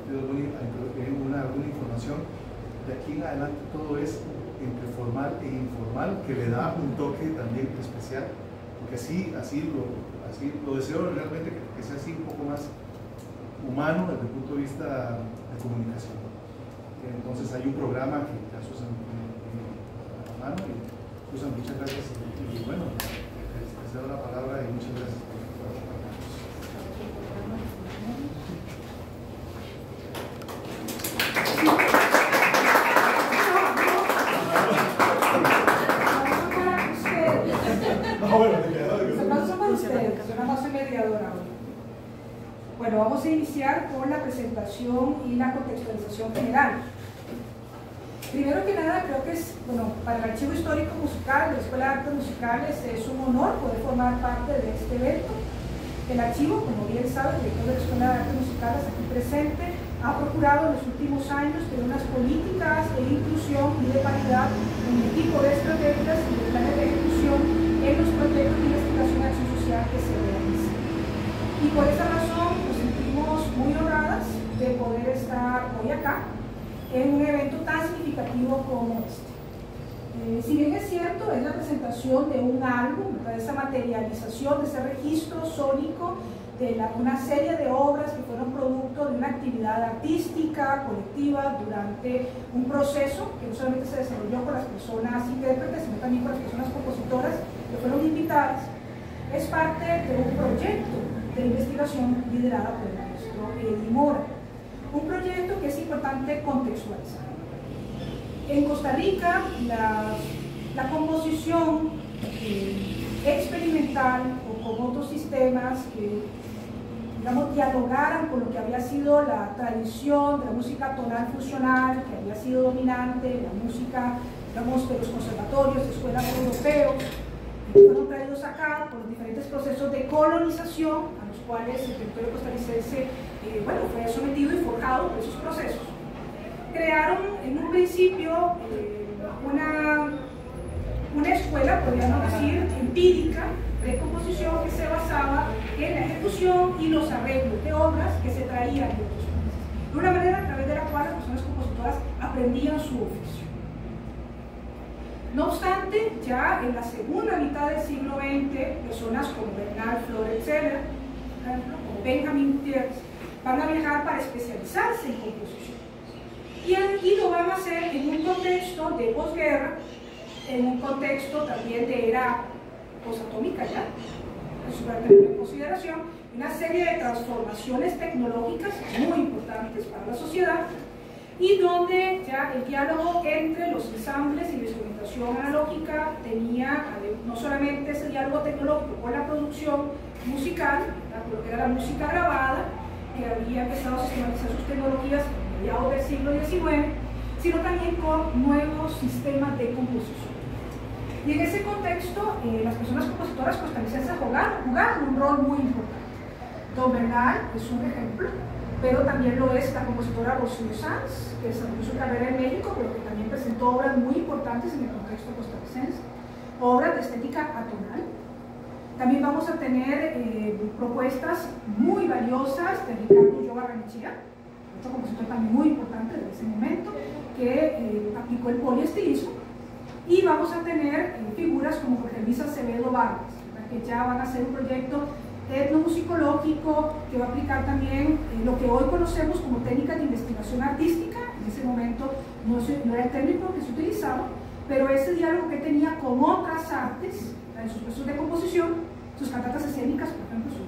compartido alguna información. De aquí en adelante todo es entre formal e informal, que le da un toque también especial, porque así lo deseo realmente, que sea así un poco más humano desde el punto de vista de comunicación. Entonces hay un programa que ya Susan a la mano, y Susan, muchas gracias, y bueno, les cedo la palabra y muchas gracias por acompañarnos. Bueno, vamos a iniciar con la presentación y la contextualización general. Primero que nada, creo que es, para el Archivo Histórico Musical de la Escuela de Artes Musicales es un honor poder formar parte de este evento. El archivo, como bien sabe, el director de la Escuela de Artes Musicales aquí presente, ha procurado en los últimos años tener unas políticas de inclusión y de paridad en el tipo de estrategias y de planes de ejecución en los proyectos de investigación y acción social que se realizan. Y por esa razón nos sentimos muy honradas de poder estar hoy acá en un evento tan significativo como este. Si bien es cierto, es la presentación de un álbum, de esa materialización, de ese registro sónico de una serie de obras que fueron producto de una actividad artística, colectiva, durante un proceso que no solamente se desarrolló con las personas intérpretes, sino también con las personas compositoras que fueron invitadas, es parte de un proyecto de investigación liderada por el maestro Eddie Mora. Un proyecto que es importante contextualizar. En Costa Rica, la composición experimental o con otros sistemas que, digamos, dialogaran con lo que había sido la tradición de la música tonal funcional, que había sido dominante, la música, digamos, de los conservatorios, de escuelas europeos, que fueron traídos acá por los diferentes procesos de colonización a los cuales el territorio costarricense fue sometido y forjado por esos procesos. Crearon en un principio una escuela, podríamos decir, empírica de composición que se basaba en la ejecución y los arreglos de obras que se traían de otros países, de una manera a través de la cual las personas compositoras aprendían su oficio. No obstante, ya en la segunda mitad del siglo XX, personas como Bernard Floret-Zeller, como Benjamin Thiers, van a viajar para especializarse en composición. Y lo van a hacer en un contexto de posguerra, en un contexto también de era posatómica ya, eso para tener en consideración, una serie de transformaciones tecnológicas muy importantes para la sociedad, y donde ya el diálogo entre los ensambles y la instrumentación analógica tenía no solamente ese diálogo tecnológico con la producción musical, con lo que era la música grabada, que había empezado a sistematizar sus tecnologías a mediados del siglo XIX, sino también con nuevos sistemas de composición. Y en ese contexto, las personas compositoras costarricenses jugaron un rol muy importante. Don Bernal es un ejemplo, pero también lo es la compositora Rocío Sanz, que desarrolló su carrera en México, pero que también presentó obras muy importantes en el contexto costarricense, obras de estética atonal. También vamos a tener propuestas muy valiosas de Ricardo Ulloa Ranchía, otro compositor también muy importante de ese momento, que aplicó el poliestilismo. Y vamos a tener figuras como Jorge Luis Acevedo Vargas, que ya van a hacer un proyecto etnomusicológico que va a aplicar también lo que hoy conocemos como técnicas de investigación artística. En ese momento no era el término que se utilizaba, pero ese diálogo que tenía con otras artes, en sus procesos de composición, sus cantatas escénicas, por ejemplo, son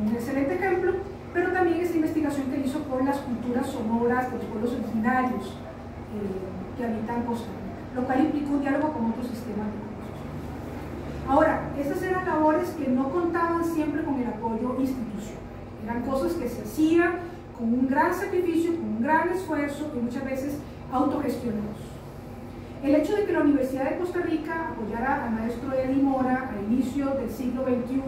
un excelente ejemplo, pero también esa investigación que hizo con las culturas sonoras de los pueblos originarios que habitan Costa Rica, lo cual implicó un diálogo con otros sistemas de composición. Ahora, estas eran labores que no contaban siempre con el apoyo institucional, eran cosas que se hacían con un gran sacrificio, con un gran esfuerzo y muchas veces autogestionados. El hecho de que la Universidad de Costa Rica apoyara al maestro Eddie Mora a inicios del siglo XXI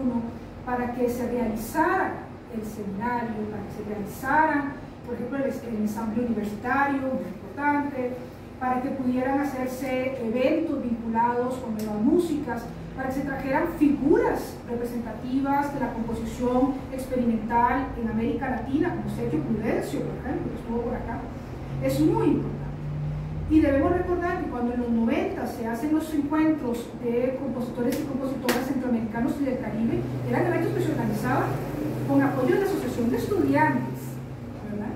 para que se realizara el seminario, para que se realizara, por ejemplo, el ensamble universitario, muy importante, para que pudieran hacerse eventos vinculados con nuevas músicas, para que se trajeran figuras representativas de la composición experimental en América Latina, como Sergio Prudencio, por ejemplo, que estuvo por acá, es muy importante. Y debemos recordar que cuando en los 90 se hacen los encuentros de compositores y compositoras centroamericanos y del Caribe, eran eventos que se organizaban con apoyo de la Asociación de Estudiantes, ¿verdad?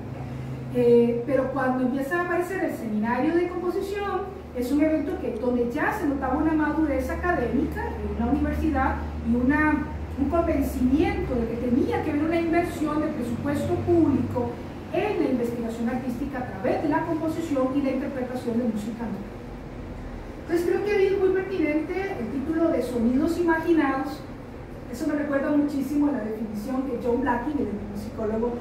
Pero cuando empieza a aparecer el seminario de composición, es un evento donde ya se notaba una madurez académica en una universidad y un convencimiento de que tenía que haber una inversión de presupuesto público en la investigación artística a través de la composición y la interpretación de música nueva. Entonces creo que es muy pertinente el título de Sonidos Imaginados. Eso me recuerda muchísimo a la definición que John Blacking, el musicólogo,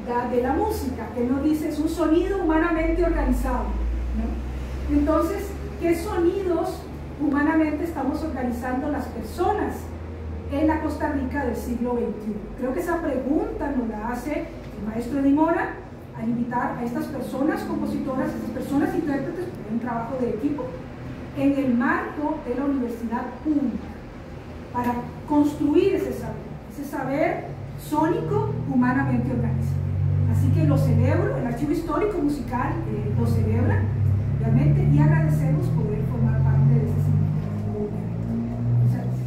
da de la música, que él nos dice es un sonido humanamente organizado, ¿no? Entonces, ¿qué sonidos humanamente estamos organizando las personas en la Costa Rica del siglo XXI? Creo que esa pregunta nos la hace el maestro Di Mora al invitar a estas personas compositoras, a estas personas intérpretes, por un trabajo de equipo, en el marco de la universidad pública, para construir ese saber sónico humanamente organizado. Así que lo celebro, el Archivo Histórico Musical lo celebra realmente, y agradecemos poder formar parte de ese significativo evento. Muchas gracias.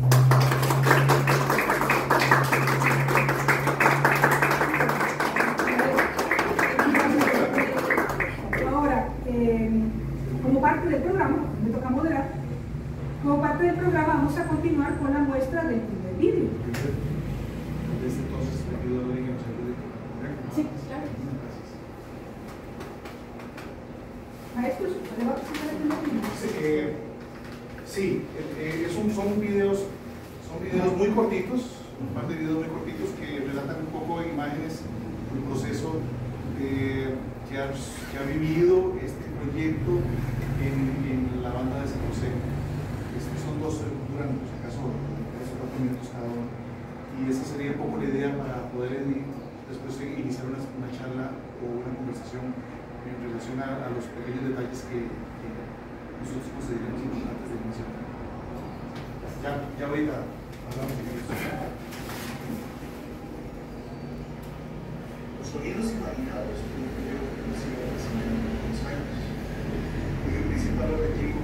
Ahora, como parte del programa, me toca moderar, como parte del programa vamos a continuar con la muestra del primer vídeo. Desde entonces, le pido a Lorena que nos ayude. Sí, claro. Maestros, ¿le va a presentar el primer vídeo? Sí, son videos muy cortitos, un par de videos muy cortitos que relatan un poco en imágenes el proceso que ha vivido este proyecto en la banda de San José. Son dos, duran, por si acaso, 3 o 4 minutos cada uno. Y esa sería un poco la idea para poder después iniciar una charla o una conversación en relación a los pequeños detalles que nosotros consideramos importantes de inicio. Ya ahorita hablamos de eso. Los sonidos imaginados, un proyecto que inició hace unos años, cuyo principal objetivo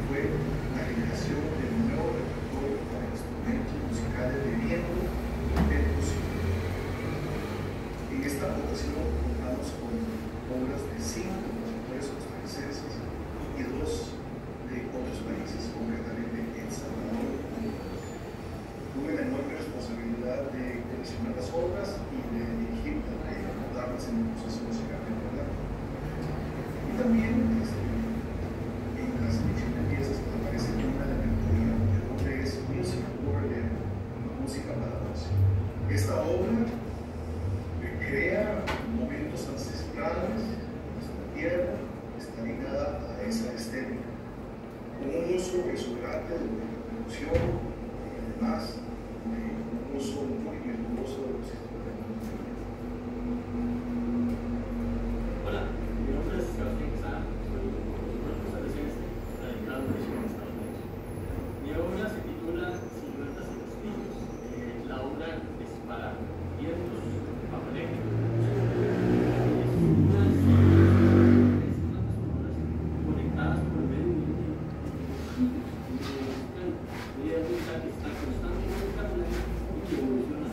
fue la generación de un nuevo repertorio para instrumentos musicales de viento y percusión. En esta votación contamos con obras de 5 compositores costarricenses y 2 de otros países, concretamente El Salvador. Tuve la enorme responsabilidad de coleccionar las obras y de dirigirlas, de abordarlas en el proceso musical de verdad. Y también en la selección de piezas aparece una elemento de nombre es Music for Música para Voz. Esta obra crea momentos ancestrales, nuestra tierra está ligada a esa estética, con un uso exuberante de la percusión y además de un uso muy virtuoso de los instrumentos. Hola, mi nombre es Sebastián Quesada, soy un compositor costarricense radicado en Estados Unidos. Mi obra se titula Siluetas y Castillos. La obra es para vientos, papaléctricos. Conectadas por medio de una música que está constantemente cambiando y que evoluciona.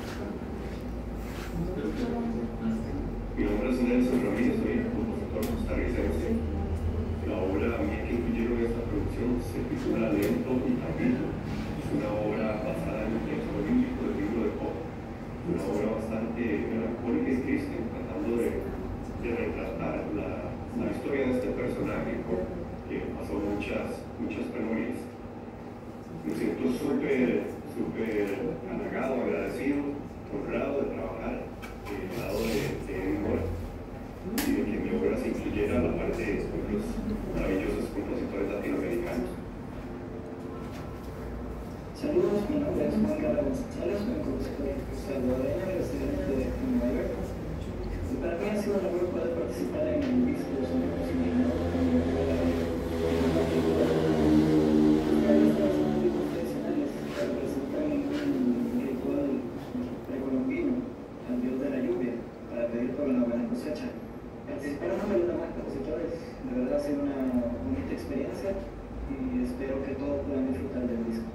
Espero que lo conozcan. Mi nombre es Nelson Ramírez, soy compositor costarricense. La obra que incluyeron en esta producción se titula Lento y Tardío. Es una obra basada en el texto bíblico del libro de Job. Una obra bastante melancólica y triste, tratando de retratar la historia de este personaje que pasó muchas penurias. Me siento súper halagado, agradecido, honrado de trabajar al lado de Di Mora y de que mi obra se incluyera a la parte de los maravillosos compositores latinoamericanos. Saludos, mi nombre es Juan Carlos González, soy compositor salvadoreño residente de Nueva York. Y para mí ha sido un honor poder participar en el disco de Sonidos Imaginados con mi obra. Tradicionales cosecha. Participar en una de más compositores, de verdad ha sido una bonita experiencia y espero que todos puedan disfrutar del disco.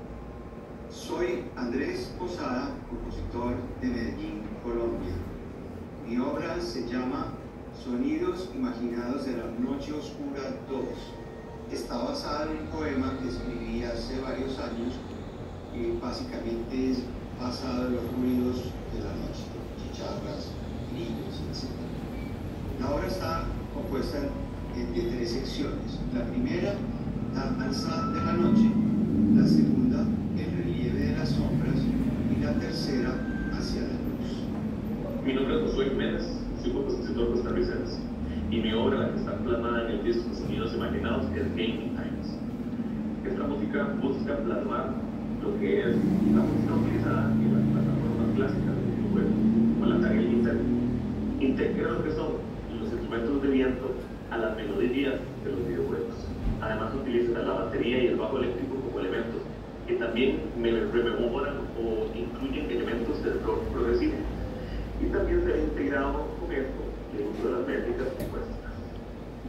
Soy Andrés Posada, compositor de Medellín, Colombia. Mi obra se llama Sonidos Imaginados de la Noche Oscura 2. Está basada en un poema que escribí hace varios años y básicamente es basado en los ruidos de la noche, chicharras, grillos, etc. La obra está compuesta de 3 secciones. La primera, la danza de la noche. La segunda, el relieve de las sombras. Y la tercera, hacia la luz. Mi nombre es Josué Jiménez, soy compositor costarricense. Y mi obra, la que está plasmada en el disco Sonidos Imaginados, es Gaming Times. Esta música busca plasmar lo que es la música utilizada en las plataformas clásicas del videojuego, como la Atari y Nintendo. Integra lo que son los instrumentos de viento a las melodías de los videojuegos. Además utiliza la batería y el bajo eléctrico como elementos que también me rememoran o incluyen elementos del rock progresivo. Y también se ha integrado con esto el uso de las métricas compuestas.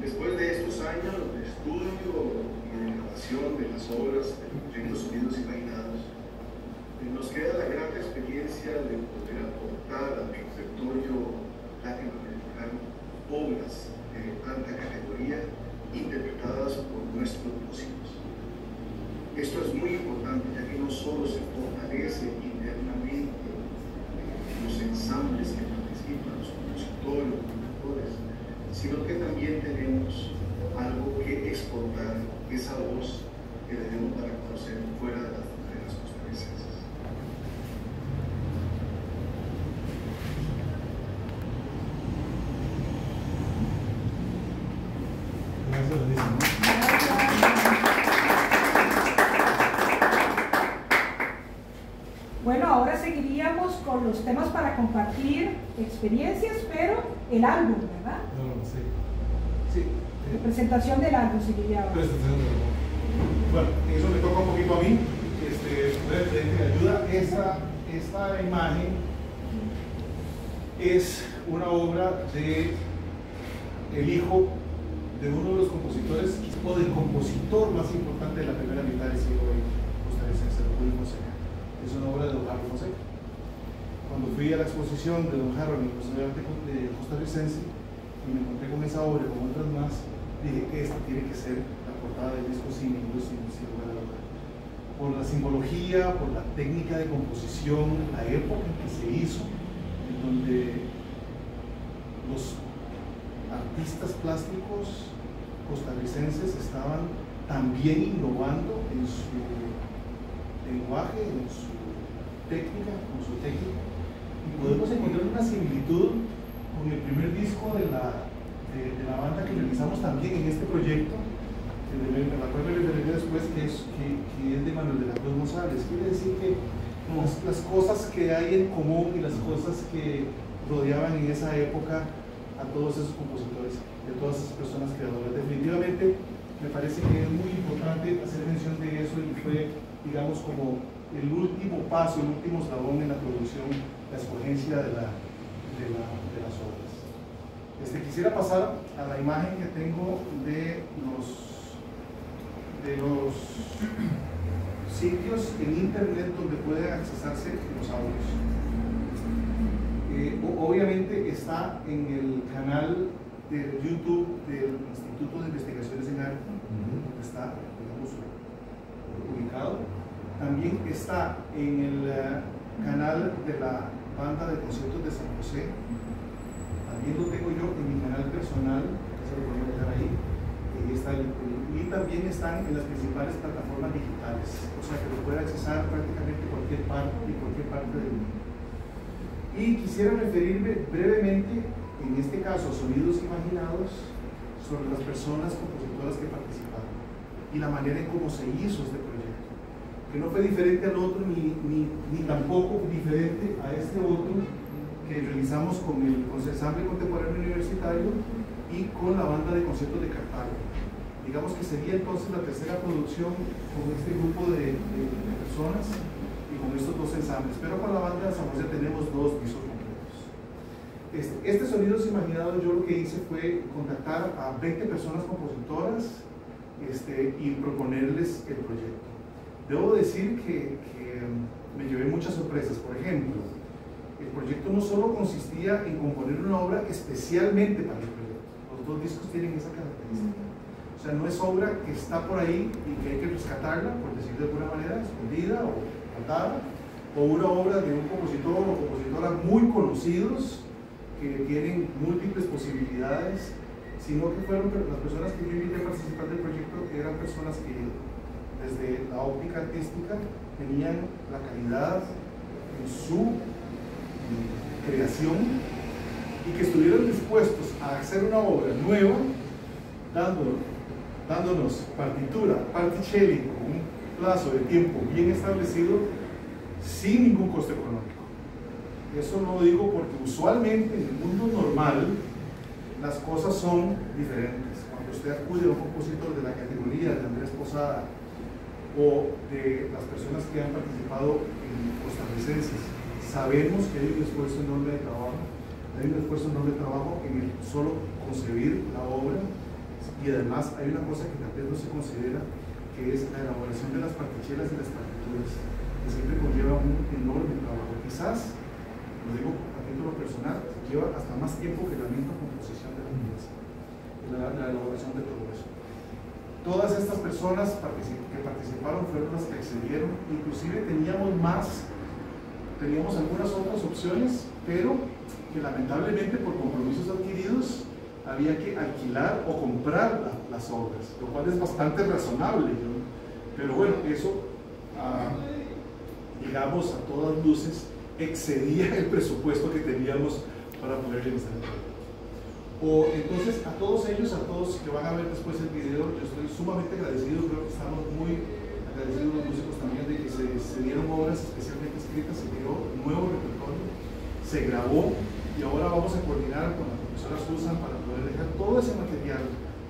Después de estos años de estudio y de grabación de las obras del proyecto Sonidos Imaginados, nos queda la gran experiencia de poder aportar al repertorio latinoamericano obras de alta categoría interpretadas por nuestros músicos. Esto es muy importante, ya que no solo se fortalece internamente los ensambles que participan, los compositores, los productores, sino que también tenemos algo que exportar, esa voz que debemos dar a conocer fuera de las fronteras costarricenses. Bueno, ahora seguiríamos con los temas para compartir experiencias, pero el álbum, ¿verdad? No, sí. Sí. La presentación del álbum seguiría ahora. Presentación del álbum. Bueno, eso me toca un poquito a mí. Me ayuda. Esta imagen es una obra de el hijo de uno de los compositores o del compositor más importante de la primera mitad del siglo XX costarricense, Julio Fonseca. Es una obra de don Harold Fonseca. Cuando fui a la exposición de don Harold en el Museo de Arte Costarricense y me encontré con esa obra y con otras más, dije que esta tiene que ser la portada del disco sin lugar a la duda. Por la simbología, por la técnica de composición, la época en que se hizo, en donde los artistas plásticos costarricenses estaban también innovando en su lenguaje, en su técnica, y podemos encontrar una similitud con el primer disco de la banda que realizamos también en este proyecto, la cual me referiré después, que es de Manuel de la Cruz González. Quiere decir que las cosas que hay en común y las cosas que rodeaban en esa época a todos esos compositores, de todas esas personas creadoras. Definitivamente me parece que es muy importante hacer mención de eso y fue, digamos, como el último paso, el último eslabón en la producción, la escogencia de las obras. Quisiera pasar a la imagen que tengo de los sitios en internet donde pueden accesarse los audios. Obviamente está en el canal de YouTube del Instituto de Investigaciones en Arte, donde está, digamos, ubicado. También está en el canal de la Banda de Conciertos de San José. También lo tengo yo en mi canal personal, que se lo voy a dejar ahí. Y también están en las principales plataformas digitales, o sea que lo puede accesar prácticamente cualquier parte del mundo. Y quisiera referirme brevemente, en este caso, Sonidos Imaginados, sobre las personas compositoras que participaron y la manera en cómo se hizo este proyecto, que no fue diferente al otro ni tampoco diferente a este otro que realizamos con el ensamble contemporáneo universitario y con la banda de conciertos de Cartago. Digamos que sería entonces la tercera producción con este grupo de personas y con estos dos ensambles, pero con la banda de San José tenemos dos discos completos. Este Sonidos Imaginados, yo lo que hice fue contactar a 20 personas compositoras y proponerles el proyecto. Debo decir que me llevé muchas sorpresas. Por ejemplo, el proyecto no solo consistía en componer una obra especialmente para el proyecto. Los dos discos tienen esa característica. O sea, no es obra que está por ahí y que hay que rescatarla, por decirlo de alguna manera, escondida o faltada, o una obra de un compositor o compositora muy conocidos que tienen múltiples posibilidades, sino que fueron las personas que yo invité a participar del proyecto, eran personas que desde la óptica artística tenían la calidad en su creación y que estuvieron dispuestos a hacer una obra nueva, dándonos partitura, particelli, con un plazo de tiempo bien establecido, sin ningún coste económico. Eso no lo digo porque usualmente en el mundo normal las cosas son diferentes. Cuando usted acude a un compositor de la categoría de Andrés Posada o de las personas que han participado en costarricenses, sabemos que hay un esfuerzo enorme de trabajo, en el solo concebir la obra, y además hay una cosa que tal vez no se considera, que es la elaboración de las partichelas y las partituras, que siempre conlleva un enorme trabajo. Quizás, lo digo a título personal, lleva hasta más tiempo que la misma composición de la pieza, la elaboración de todo eso. Todas estas personas que participaron fueron las que accedieron, inclusive teníamos algunas otras opciones, pero que lamentablemente por compromisos adquiridos había que alquilar o comprar las obras, lo cual es bastante razonable, ¿no? Pero bueno, eso, digamos, a todas luces, excedía el presupuesto que teníamos para poder realizar el proyecto. Entonces, a todos ellos, a todos que van a ver después el video, yo estoy sumamente agradecido. Creo que estamos muy agradecidos los músicos también de que se dieron obras especialmente escritas, se dio nuevo repertorio, se grabó, y ahora vamos a coordinar con la profesora Susan para poder dejar todo ese material,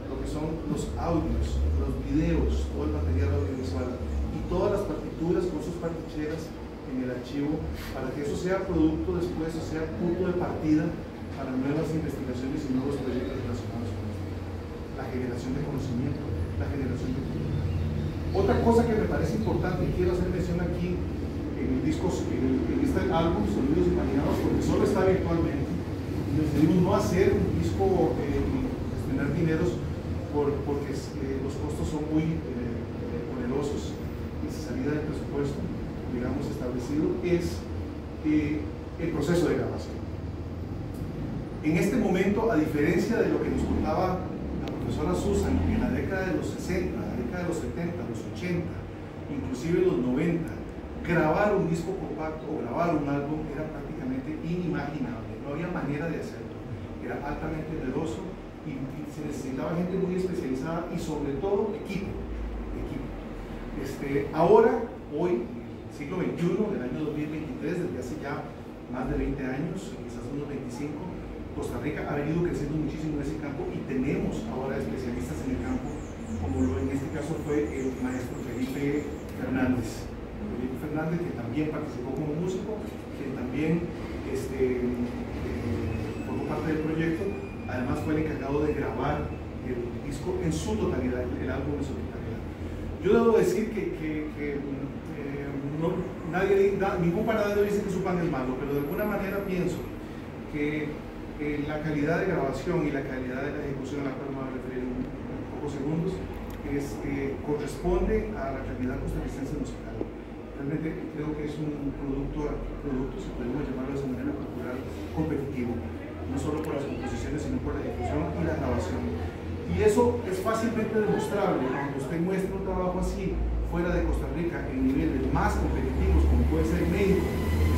lo que son los audios, los videos, todo el material audiovisual y todas las partituras con sus particheras en el archivo, para que eso sea producto después, o sea punto de partida para nuevas investigaciones y nuevos proyectos relacionados con esto. La generación de conocimiento, la generación de cultura. Otra cosa que me parece importante y quiero hacer mención aquí en el disco, en este álbum Sonidos Imaginados, porque solo está virtualmente, y decidimos no hacer un disco gestionar dineros porque los costos son muy onerosos y salida del presupuesto, digamos, establecido, es el proceso de grabación. En este momento, a diferencia de lo que nos contaba la profesora Susan, en la década de los 60, la década de los 70, los 80, inclusive los 90, grabar un disco compacto o grabar un álbum era prácticamente inimaginable, no había manera de hacerlo, era altamente oneroso y se necesitaba gente muy especializada y sobre todo equipo. Ahora, hoy, siglo XXI, del año 2023, desde hace ya más de 20 años, quizás unos 25, Costa Rica ha venido creciendo muchísimo en ese campo y tenemos ahora especialistas en el campo, como en este caso fue el maestro Felipe Fernández. Que también participó como músico, que también formó parte del proyecto, además fue el encargado de grabar el disco en su totalidad, el álbum en su totalidad. Yo debo decir que ningún panadero dice que su pan es malo, pero de alguna manera pienso que la calidad de grabación y la calidad de la ejecución, a la cual me voy a referir en pocos segundos, corresponde a la calidad costarricense musical. Realmente creo que es un producto, si podemos llamarlo de esa manera, cultural competitivo, no solo por las composiciones, sino por la ejecución y la grabación. Y eso es fácilmente demostrable cuando usted muestra un trabajo así fuera de Costa Rica en niveles más competitivos, como puede ser México,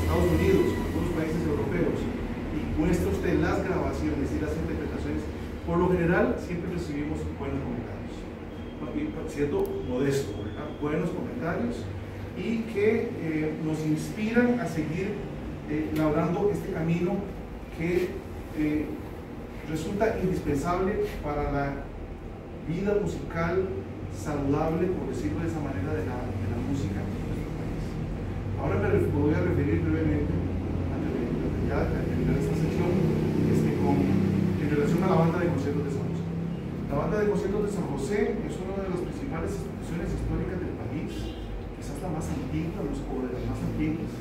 Estados Unidos, algunos países europeos, y muestra usted las grabaciones y las interpretaciones. Por lo general siempre recibimos buenos comentarios, siendo modesto, ¿verdad? Buenos comentarios, y que nos inspiran a seguir labrando este camino que resulta indispensable para la vida musical saludable, por decirlo de esa manera, de la música en nuestro país. Ahora me voy a referir brevemente, antes de ya terminar esta sección, relación a la banda de conciertos de San José. La banda de conciertos de San José es una de las principales instituciones históricas del país, quizás la más antigua, o de las más antiguas.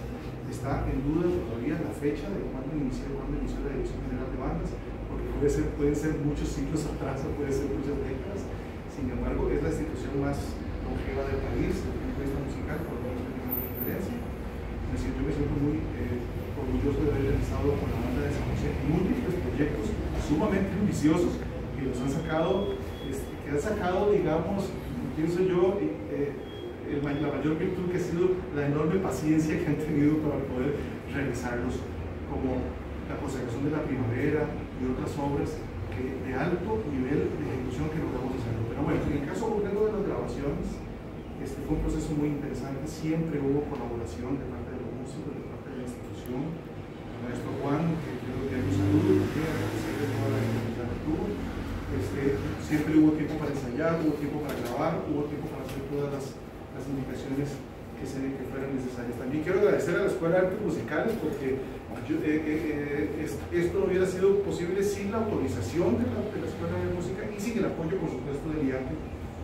Está en duda todavía la fecha de cuándo inició la Dirección General de Bandas, porque pueden ser muchos siglos atrás o puede ser muchas décadas. Sin embargo, es la institución más longeva del país desde el punto de vista musical, por lo menos tenemos referencia. Yo me siento muy orgulloso de haber realizado con la banda de San José múltiples proyectos sumamente ambiciosos que los han sacado, digamos, pienso yo, la mayor virtud que ha sido la enorme paciencia que han tenido para poder realizarlos, como la consagración de la primavera y otras obras de alto nivel de ejecución que logramos hacerlo. Pero bueno, en el caso concreto de las grabaciones, fue un proceso muy interesante. Siempre hubo colaboración de parte de los músicos, de parte de la institución. El maestro Juan, que quiero enviar un saludo, porque agradecerle toda la disponibilidad que tuvo. Siempre hubo tiempo para ensayar, hubo tiempo para grabar, hubo tiempo para hacer todas las indicaciones que fueran necesarias. También quiero agradecer a la Escuela de Artes Musicales, porque esto no hubiera sido posible sin la autorización de la Escuela de Música y sin el apoyo, por supuesto, del IATE,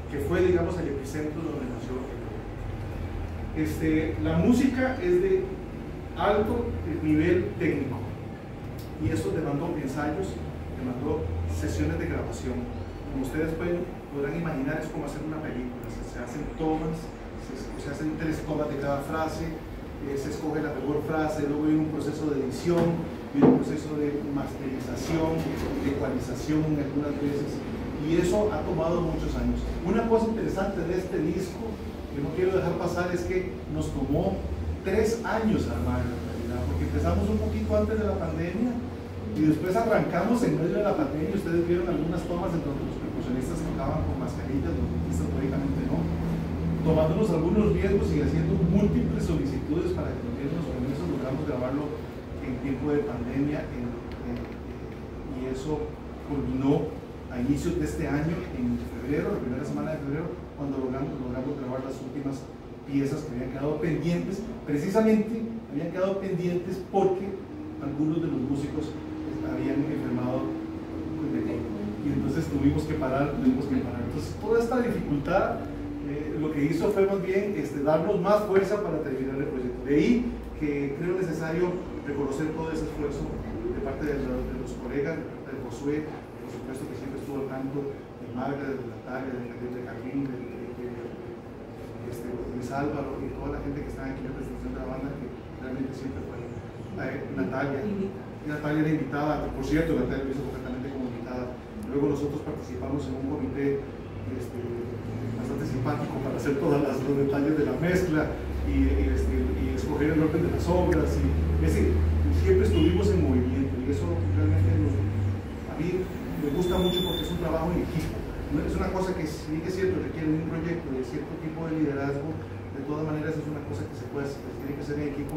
que fue, digamos, el epicentro donde nació el proyecto. La música es de alto nivel técnico y eso demandó ensayos, demandó sesiones de grabación. Como ustedes podrán imaginar, es como hacer una película. Se hacen tomas, se hacen 3 tomas de cada frase, se escoge la mejor frase, luego hay un proceso de edición, hay un proceso de masterización, de ecualización algunas veces, y eso ha tomado muchos años. Una cosa interesante de este disco que no quiero dejar pasar es que nos tomó 3 años armarlo en realidad, porque empezamos un poquito antes de la pandemia y después arrancamos en medio de la pandemia. Ustedes vieron algunas tomas en donde los percusionistas tocaban con mascarillas, los artistas lógicamente no, tomándonos algunos riesgos y haciendo múltiples solicitudes para que nos con eso logramos grabarlo en tiempo de pandemia y eso culminó a inicios de este año, en febrero, la primera semana de febrero, cuando logramos grabar las últimas piezas que habían quedado pendientes. Precisamente habían quedado pendientes porque algunos de los músicos habían enfermado y entonces tuvimos que parar. Entonces toda esta dificultad lo que hizo fue más bien darnos más fuerza para terminar el proyecto. De ahí que creo necesario reconocer todo ese esfuerzo de parte de los colegas, de parte de Josué, por supuesto, que siempre estuvo al tanto, de Magda, de Natalia, de Carlín, de Luis Álvaro y toda la gente que está aquí en la presentación de la banda, que realmente siempre fue Natalia era invitada, por cierto, Natalia lo hizo completamente como invitada. Luego nosotros participamos en un comité bastante simpático para hacer todos los detalles de la mezcla y escoger el orden de las obras, y siempre estuvimos en movimiento, y eso realmente a mí me gusta mucho porque es un trabajo en equipo. Es una cosa que, si bien es cierto, requiere un proyecto de cierto tipo de liderazgo, de todas maneras es una cosa que se tiene que hacer en equipo,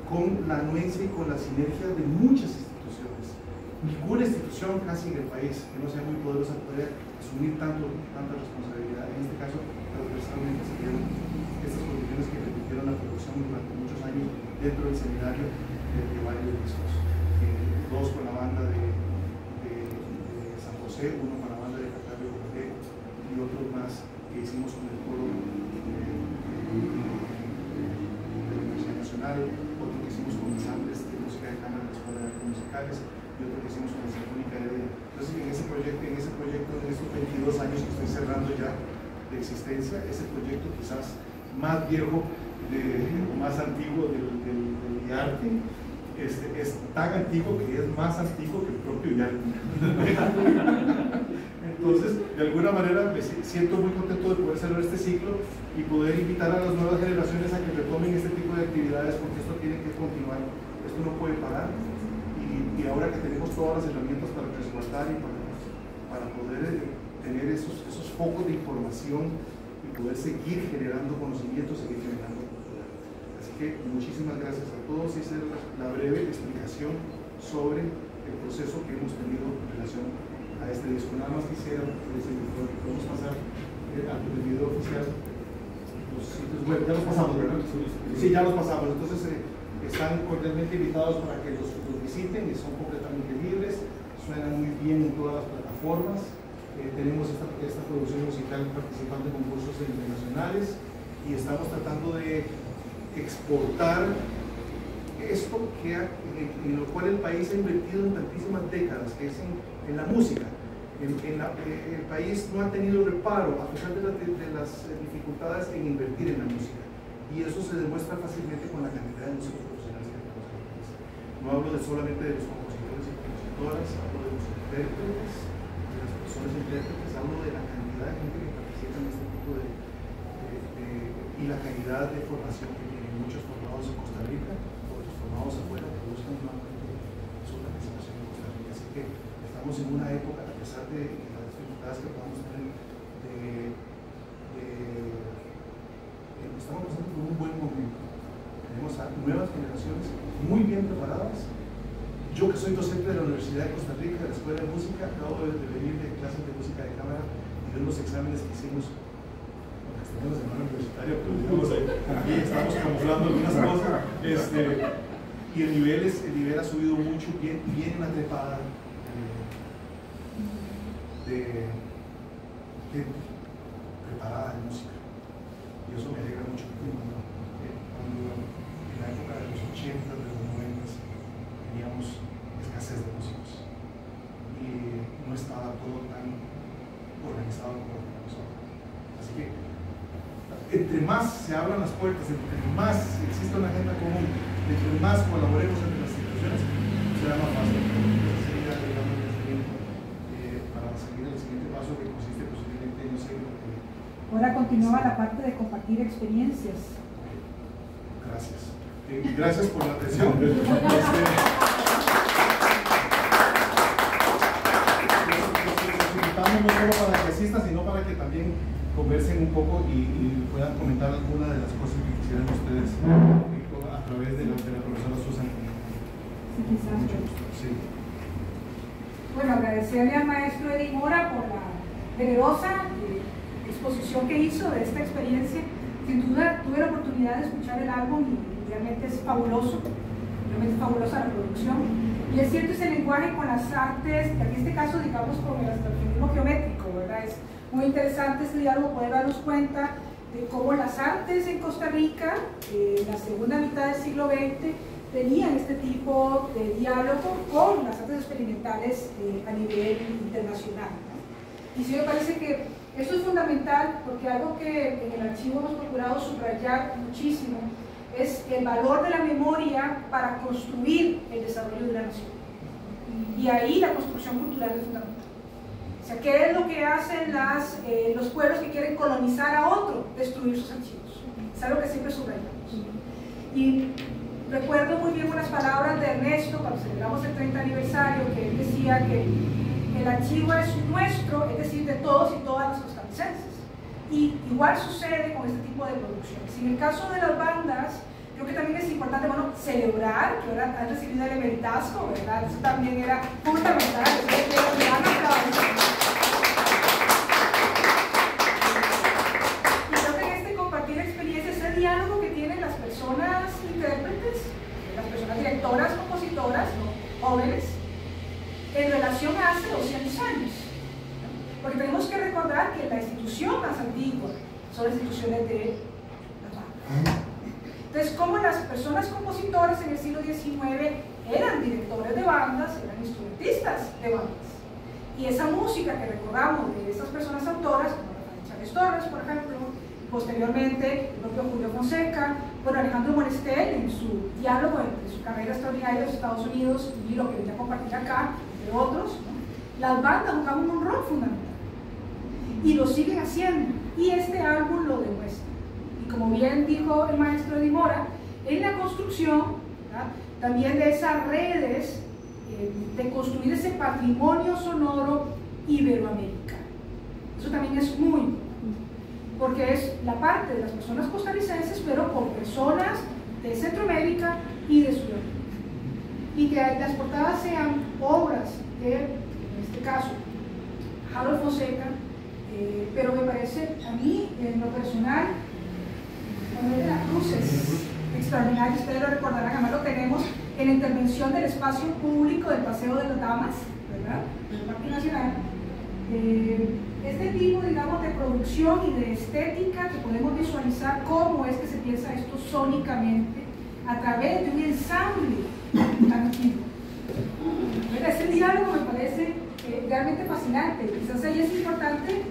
con la anuencia y con la sinergia de muchas instituciones. Ninguna institución casi en el país que no sea muy poderosa puede asumir tanta responsabilidad. En este caso, transversalmente se dieron estas condiciones que permitieron la producción durante muchos años dentro del seminario de varios discos. 2 con la banda de San José, 1 con la banda de Cartago y otros más que hicimos con el coro de la Universidad Nacional, otro que hicimos con ensambles de música de cámara de la Escuela de Artes Musicales y otro que hicimos con la Sinfónica de Heredia. Entonces, en ese proyecto, en estos 22 años que estoy cerrando ya de existencia, ese proyecto quizás más viejo o más antiguo del IARTE, es tan antiguo que es más antiguo que el propio IARTE. Entonces, de alguna manera me siento muy contento de poder cerrar este ciclo y poder invitar a las nuevas generaciones a que retomen este tipo de actividades, porque esto tiene que continuar, esto no puede parar, y ahora que tenemos todas las herramientas para resguardar y para poder tener esos focos de información y poder seguir generando conocimiento, seguir generando cultura. Así que muchísimas gracias a todos. Esa es la breve explicación sobre el proceso que hemos tenido en relación a este disco. Nada más quisiera, podemos pasar antes del video oficial los sitios web. Ya los pasamos, ¿verdad? Sí, ya los pasamos. Entonces están cordialmente invitados para que los visiten y son completamente libres. suena muy bien en todas las plataformas. Tenemos esta producción musical participando en concursos internacionales y estamos tratando de exportar esto en lo cual el país ha invertido en tantísimas décadas, que es en la música. El país no ha tenido reparo, a pesar de las dificultades, en invertir en la música. Y eso se demuestra fácilmente con la cantidad de músicos profesionales que tenemos en el país. No hablo solamente de los compositores y compositoras, hablo de los intérpretes, de las personas intérpretes, hablo de la cantidad de gente que participa en este tipo y la calidad de formación que tienen. Muchos formados en Costa Rica, otros formados afuera, que buscan una participación en Costa Rica. Así que estamos en una época, a pesar de las dificultades que podamos tener, estamos pasando por un buen momento. Tenemos a nuevas generaciones muy bien preparadas. Yo, que soy docente de la Universidad de Costa Rica, de la Escuela de Música, acabo de venir de clases de música de cámara y de unos exámenes que hicimos en la semana universitaria, pero digamos, aquí estamos camuflando algunas cosas. Y el nivel ha subido mucho, viene una trepada preparada de música. Y eso me alegra mucho. Cuando en la época de los 80, de los 90, teníamos escasez de músicos y no estaba todo tan organizado como lo tenemos ahora. Así que entre más se abran las puertas, entre más exista una agenda común, entre más colaboremos entre las instituciones, será más fácil. Ese sería, digamos, el siguiente, para seguir el siguiente paso, que consiste posiblemente, no sé, ahora continúa la parte de compartir experiencias. Gracias. Gracias por la atención. Los invitamos no solo para que asistan, sino para que también conversen un poco y puedan comentar alguna de las cosas que quisieran ustedes a través de la profesora Susan. Sí, quizás. Mucho gusto. Sí. Bueno, agradecerle al maestro Eddie Mora por la generosa exposición que hizo de esta experiencia. Sin duda tuve la oportunidad de escuchar el álbum y realmente es fabuloso, realmente fabulosa la producción. Y es cierto ese lenguaje con las artes, en este caso digamos con el abstraccionismo geométrico, ¿verdad? Es muy interesante este diálogo, poder darnos cuenta de cómo las artes en Costa Rica, en la segunda mitad del siglo XX, tenían este tipo de diálogo con las artes experimentales a nivel internacional, ¿no? Y sí me parece que eso es fundamental, porque algo que en el archivo hemos procurado subrayar muchísimo es el valor de la memoria para construir el desarrollo de la nación. Y ahí la construcción cultural es fundamental. O sea, ¿qué es lo que hacen los pueblos que quieren colonizar a otro? Destruir sus archivos. Es algo que siempre subrayamos. Y recuerdo muy bien unas palabras de Ernesto cuando celebramos el 30 aniversario, que él decía que el archivo es nuestro, es decir, de todos y todas las costarricenses. Y igual sucede con este tipo de producciones. En el caso de las bandas, creo que también es importante, bueno, celebrar que ahora han recibido el emeritazgo, ¿verdad? Eso también era fundamental. Y creo que en este compartir experiencias, ese diálogo que tienen las personas intérpretes, las personas directoras, compositoras, ¿no? Jóvenes, en relación a hace 200 años. Porque tenemos que recordar que la institución más antigua son las instituciones de las bandas. Entonces, como las personas compositoras en el siglo XIX eran directores de bandas, eran instrumentistas de bandas. Y esa música que recordamos de estas personas autoras, como Rafael Chávez Torres, por ejemplo, posteriormente el propio Julio Fonseca, bueno, Alejandro Monestel, en su diálogo entre su carrera extraordinaria en los Estados Unidos y lo que venía a compartir acá, entre otros, ¿no? Las bandas jugaban un rol fundamental y lo siguen haciendo, y este álbum lo demuestra. Y como bien dijo el maestro Eddie Mora, en la construcción, ¿verdad?, también de esas redes, de construir ese patrimonio sonoro iberoamericano. Eso también es muy importante, porque es la parte de las personas costarricenses, pero por personas de Centroamérica y de Sudamérica. Y que las portadas sean obras de, en este caso, Harold Fonseca, pero me parece a mí, en lo personal, Manuel de la Cruz es extraordinario. Ustedes lo recordarán, además lo tenemos en la intervención del espacio público del Paseo de las Damas, ¿verdad? ¿verdad?, del Parque Nacional, este tipo, digamos, de producción y de estética que podemos visualizar cómo es que se piensa esto sónicamente a través de un ensamble tan antiguo. Ese diálogo me parece realmente fascinante. Quizás ahí es importante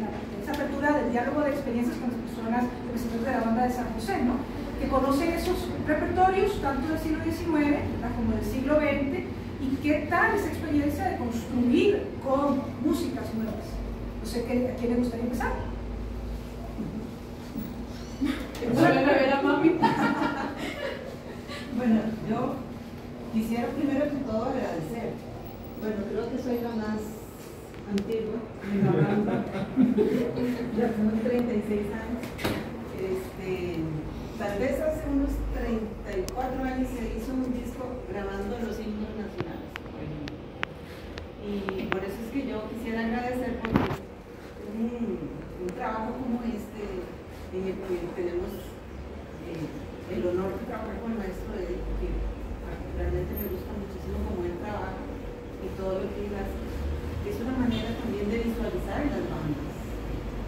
esa apertura del diálogo de experiencias con las personas representantes de la banda de San José, ¿no?, que conocen esos repertorios tanto del siglo XIX como del siglo XX, y qué tal esa experiencia de construir con músicas nuevas. No sé a quién le gustaría empezar. Bueno, yo quisiera primero que todo agradecer. Bueno, creo que soy la más antigua en la banda. Ya tengo 36 años. Tal vez hace unos 34 años se hizo un disco grabando los himnos nacionales. Y por eso es que yo quisiera agradecer porque un trabajo como este, en el que tenemos el honor de trabajar con el maestro Eddie, que particularmente me gusta muchísimo cómo él trabaja y todo lo que él hace. Es una manera también de visualizar las bandas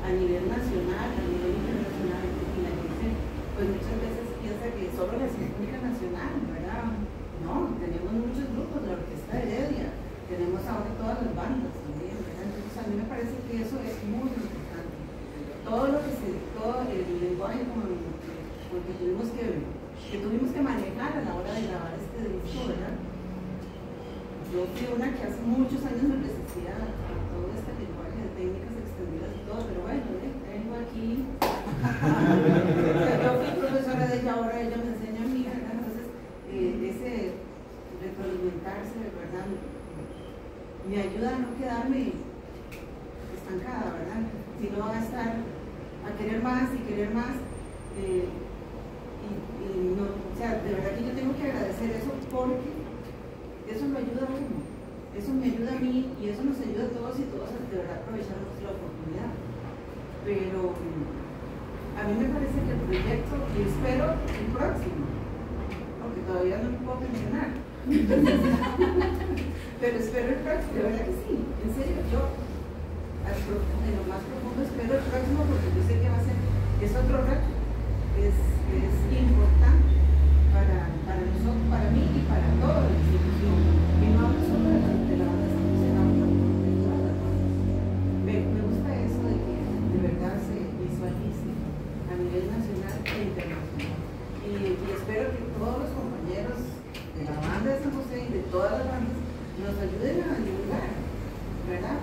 a nivel nacional, a nivel internacional, y la gente pues muchas veces piensa que solo la Sinfónica Nacional, ¿verdad? No, tenemos muchos grupos, la Orquesta de Heredia, tenemos ahora todas las bandas también, ¿verdad? Entonces a mí me parece que eso es muy importante. Todo lo que todo el lenguaje con que tuvimos que manejar a la hora de grabar este disco, ¿verdad? Yo fui una que hace muchos años me resistía a todo este lenguaje de técnicas extendidas y todo, pero bueno, tengo aquí. Yo fui profesora de ella, ahora ella me enseña a mí, ¿verdad? Entonces, ese retroalimentarse, de verdad, me ayuda a no quedarme estancada, ¿verdad? Sino a estar, a querer más y querer más. No, o sea, de verdad que yo tengo que agradecer eso porque eso lo ayuda a uno, eso me ayuda a mí y eso nos ayuda a todos y todas a de verdad aprovechar la oportunidad. Pero a mí me parece que el proyecto, y espero el próximo, porque todavía no me puedo mencionar, pero espero el próximo, de verdad que sí, en serio, yo en lo más profundo espero el próximo porque yo sé que va a ser, es otro reto, es importante para nosotros, para mí y para toda la institución, y no hablo solo de la banda de San José, hablo de todas las bandas. Me gusta eso de que de verdad se visualice a nivel nacional e internacional. Y espero que todos los compañeros de la banda de San José y de todas las bandas nos ayuden a divulgar, ¿verdad?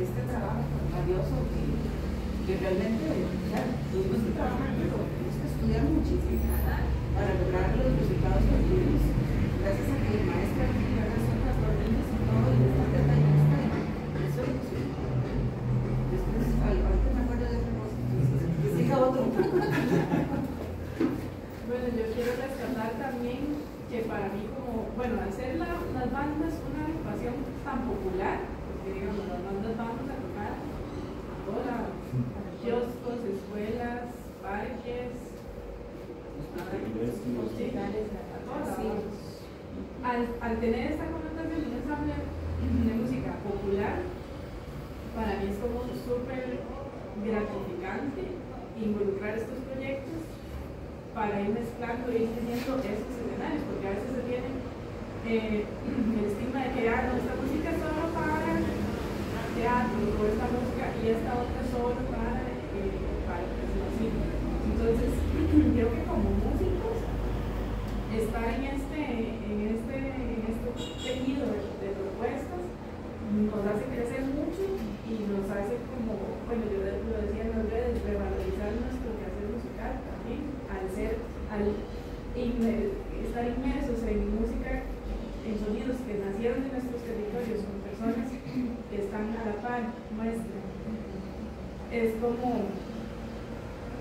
Este trabajo tan valioso que realmente, ya, tuvimos que trabajar, pero tuvimos que estudiar muchísimo para lograr los resultados que tuvimos. Gracias a que el maestro aquí, ¿verdad?, son las niños y todo, y está detallista, eso es posible. Después, ahorita me acuerdo de otra cosa, que siga otro. Bueno, yo quiero rescatar también que para mí como, bueno, al ser las bandas una agrupación tan popular, porque digamos, las bandas vamos a tocar a kioscos, escuelas, parques, hospitales, a todas. Al tener esta connotación de un ensamble de música popular, para mí es como súper gratificante involucrar estos proyectos para ir mezclando y ir teniendo esos escenarios, porque a veces se tiene el estigma de que esta música es solo para teatro, o esta música y esta otra solo para así. Entonces, creo que como músicos, estar en este tejido de propuestas nos hace crecer mucho y nos hace como, bueno, yo lo decía en las redes, revalorizar nuestro quehacer musical también, al estar inmersos en música, en sonidos que nacieron en nuestros territorios, con personas que están a la par nuestra.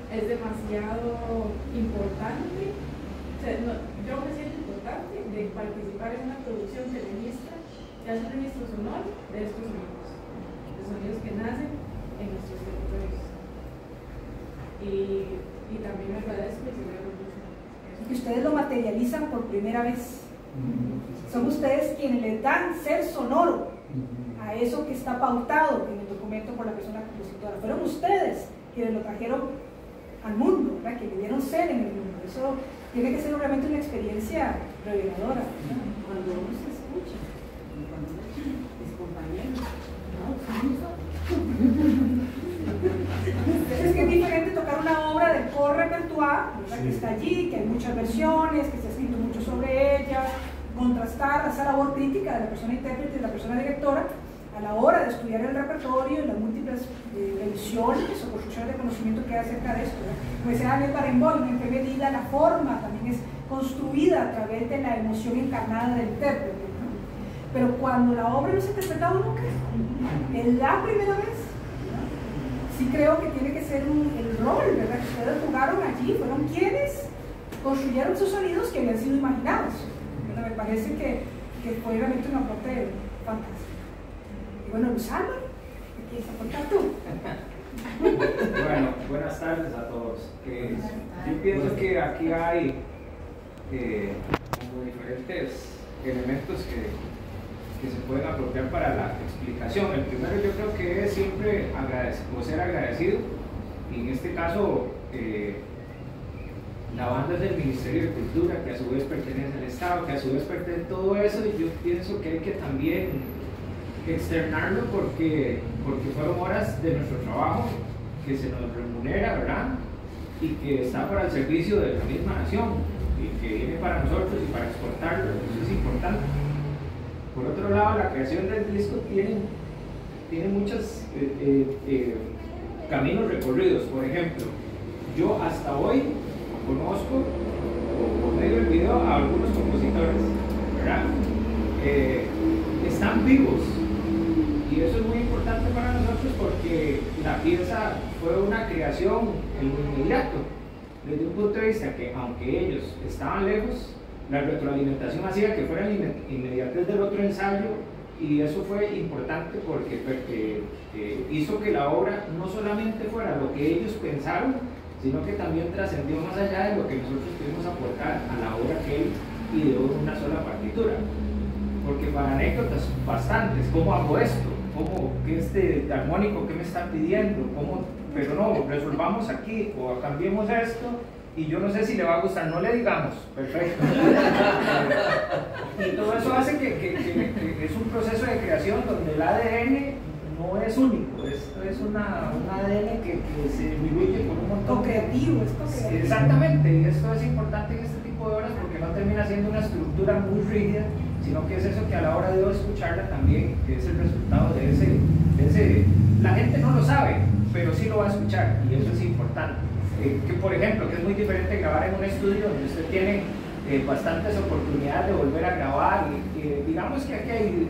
Es demasiado importante, o sea, yo me siento importante de participar en una producción que hace un registro sonoro de estos sonidos, de sonidos que nacen en nuestros territorios. Y también me agradezco y celebro mucho. Y ustedes lo materializan por primera vez. Son ustedes quienes les dan ser sonoro a a eso que está pautado en el documento por la persona compositora. Fueron ustedes quienes lo trajeron al mundo, ¿verdad? Que le dieron ser en el mundo. Eso tiene que ser realmente una experiencia reveladora, ¿verdad? Cuando uno se escucha, cuando uno es compañero, Es que es diferente tocar una obra del core repertoire, ¿verdad? Que está allí, que hay muchas versiones, que se ha escrito mucho sobre ella, contrastar esa labor crítica de la persona intérprete y de la persona directora a la hora de estudiar el repertorio y las múltiples revisiones o construcciones de conocimiento que hay acerca de esto, ¿verdad? Como decía Daniel Barenboim, en qué medida la forma también es construida a través de la emoción encarnada del intérprete, ¿no? Pero cuando la obra no se ha interpretado nunca, en la primera vez, ¿no? Sí creo que tiene que ser el rol, ¿verdad? Que ustedes jugaron allí, fueron quienes construyeron esos sonidos que habían sido imaginados. Bueno, me parece que fue realmente un aporte fantástico. Y bueno, Luis Álvaro, ¿qué quieres aportar tú? Bueno, buenas tardes a todos. Yo pienso que aquí hay como diferentes elementos que se pueden apropiar para la explicación. El primero yo creo que es siempre ser agradecido, y en este caso la banda es del Ministerio de Cultura, que a su vez pertenece al Estado, que a su vez pertenece a todo eso, y yo pienso que hay que también externarlo porque fueron horas de nuestro trabajo que se nos remunera, ¿verdad? Y que está para el servicio de la misma nación y que viene para nosotros y para exportarlo. Eso es importante. Por otro lado, la creación del disco tiene muchos caminos recorridos. Por ejemplo, yo hasta hoy conozco por medio del video a algunos compositores, ¿verdad? Están vivos. Y eso es muy importante para nosotros porque la pieza fue una creación en lo inmediato, desde un punto de vista que aunque ellos estaban lejos, la retroalimentación hacía que fuera inmediatez del otro ensayo, y eso fue importante porque hizo que la obra no solamente fuera lo que ellos pensaron, sino que también trascendió más allá de lo que nosotros pudimos aportar a la obra que él ideó en una sola partitura. Porque para anécdotas bastantes, ¿cómo hago esto? ¿Cómo que este armónico que me está pidiendo? ¿Cómo? Pero no, resolvamos aquí o cambiemos esto y yo no sé si le va a gustar, no le digamos, perfecto. Y todo eso hace que es un proceso de creación donde el ADN no es único, esto es un ADN que se diluye con un montón creativo, es co-creativo. Exactamente, y esto es importante en este tipo de obras porque no termina siendo una estructura muy rígida, sino que es eso que a la hora de escucharla también es el resultado de ese la gente no lo sabe, pero sí lo va a escuchar, y eso es importante. Que por ejemplo, que es muy diferente grabar en un estudio donde usted tiene bastantes oportunidades de volver a grabar, y digamos que aquí hay,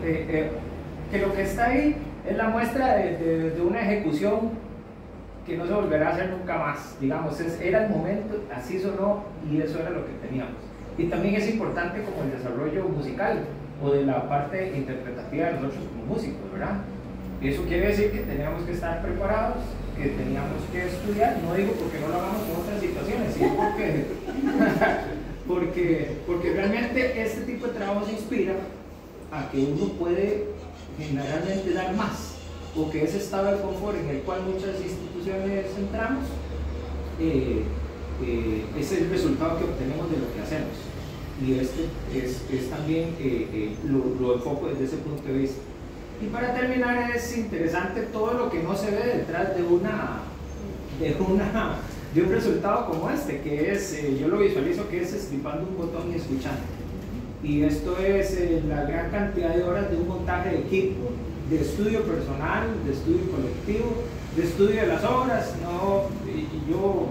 que lo que está ahí es la muestra de una ejecución que no se volverá a hacer nunca más, digamos, era el momento, así sonó y eso era lo que teníamos. Y también es importante como el desarrollo musical o de la parte interpretativa de nosotros como músicos, ¿verdad? Eso quiere decir que teníamos que estar preparados, que teníamos que estudiar, no digo porque no lo hagamos en otras situaciones, sino porque realmente este tipo de trabajo inspira a que uno puede generalmente dar más, o que ese estado de confort en el cual muchas instituciones entramos es el resultado que obtenemos de lo que hacemos, y este es también lo enfoco desde ese punto de vista. Y para terminar, es interesante todo lo que no se ve detrás de un resultado como este, que es, yo lo visualizo que es estripando un botón y escuchando. Y esto es la gran cantidad de horas de un montaje de equipo, de estudio personal, de estudio colectivo, de estudio de las obras. Yo,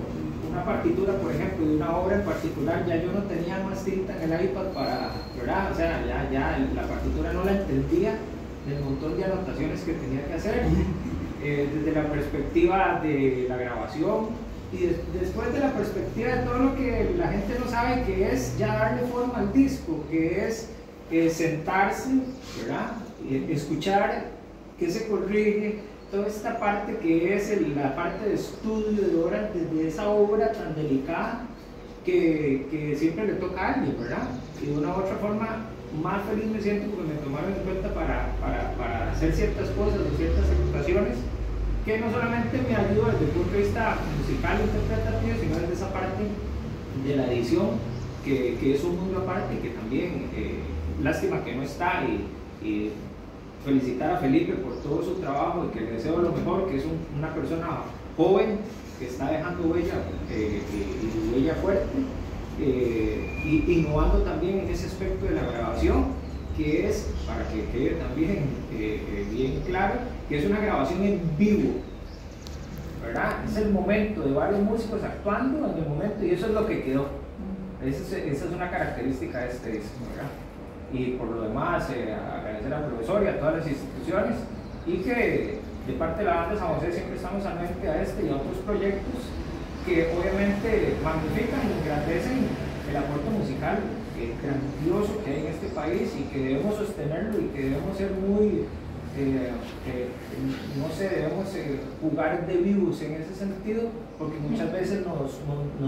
una partitura, por ejemplo, de una obra en particular, ya yo no tenía más tinta en el iPad para, ¿verdad? O sea, ya la partitura no la entendía, del montón de anotaciones que tenía que hacer, desde la perspectiva de la grabación, y después de la perspectiva de todo lo que la gente no sabe, que es ya darle forma al disco, que es sentarse, ¿verdad? Escuchar qué se corrige, toda esta parte que es la parte de estudio de horas desde esa obra tan delicada, que siempre le toca a alguien, ¿verdad? Y de una u otra forma, más feliz me siento porque me tomaron en cuenta para hacer ciertas cosas o ciertas actuaciones que no solamente me ayuda desde el punto de vista musical e interpretativo, sino desde esa parte de la edición, que es un mundo aparte y que también, lástima que no está, y felicitar a Felipe por todo su trabajo y que le deseo lo mejor, que es una persona joven que está dejando huella y huella fuerte, y innovando también en ese aspecto de la grabación, que es, para que quede también bien claro, que es una grabación en vivo, ¿verdad? Es el momento de varios músicos actuando en el momento, y eso es lo que quedó. Esa es una característica de este disco, ¿verdad? Y por lo demás, agradecer al profesor y a todas las instituciones, y que de parte de la banda San José siempre estamos anuente a este y a otros proyectos que obviamente magnifican y engrandecen el aporte musical grandioso que hay en este país, y que debemos sostenerlo, y que debemos ser muy, no sé, debemos jugar de vivos en ese sentido, porque muchas veces nos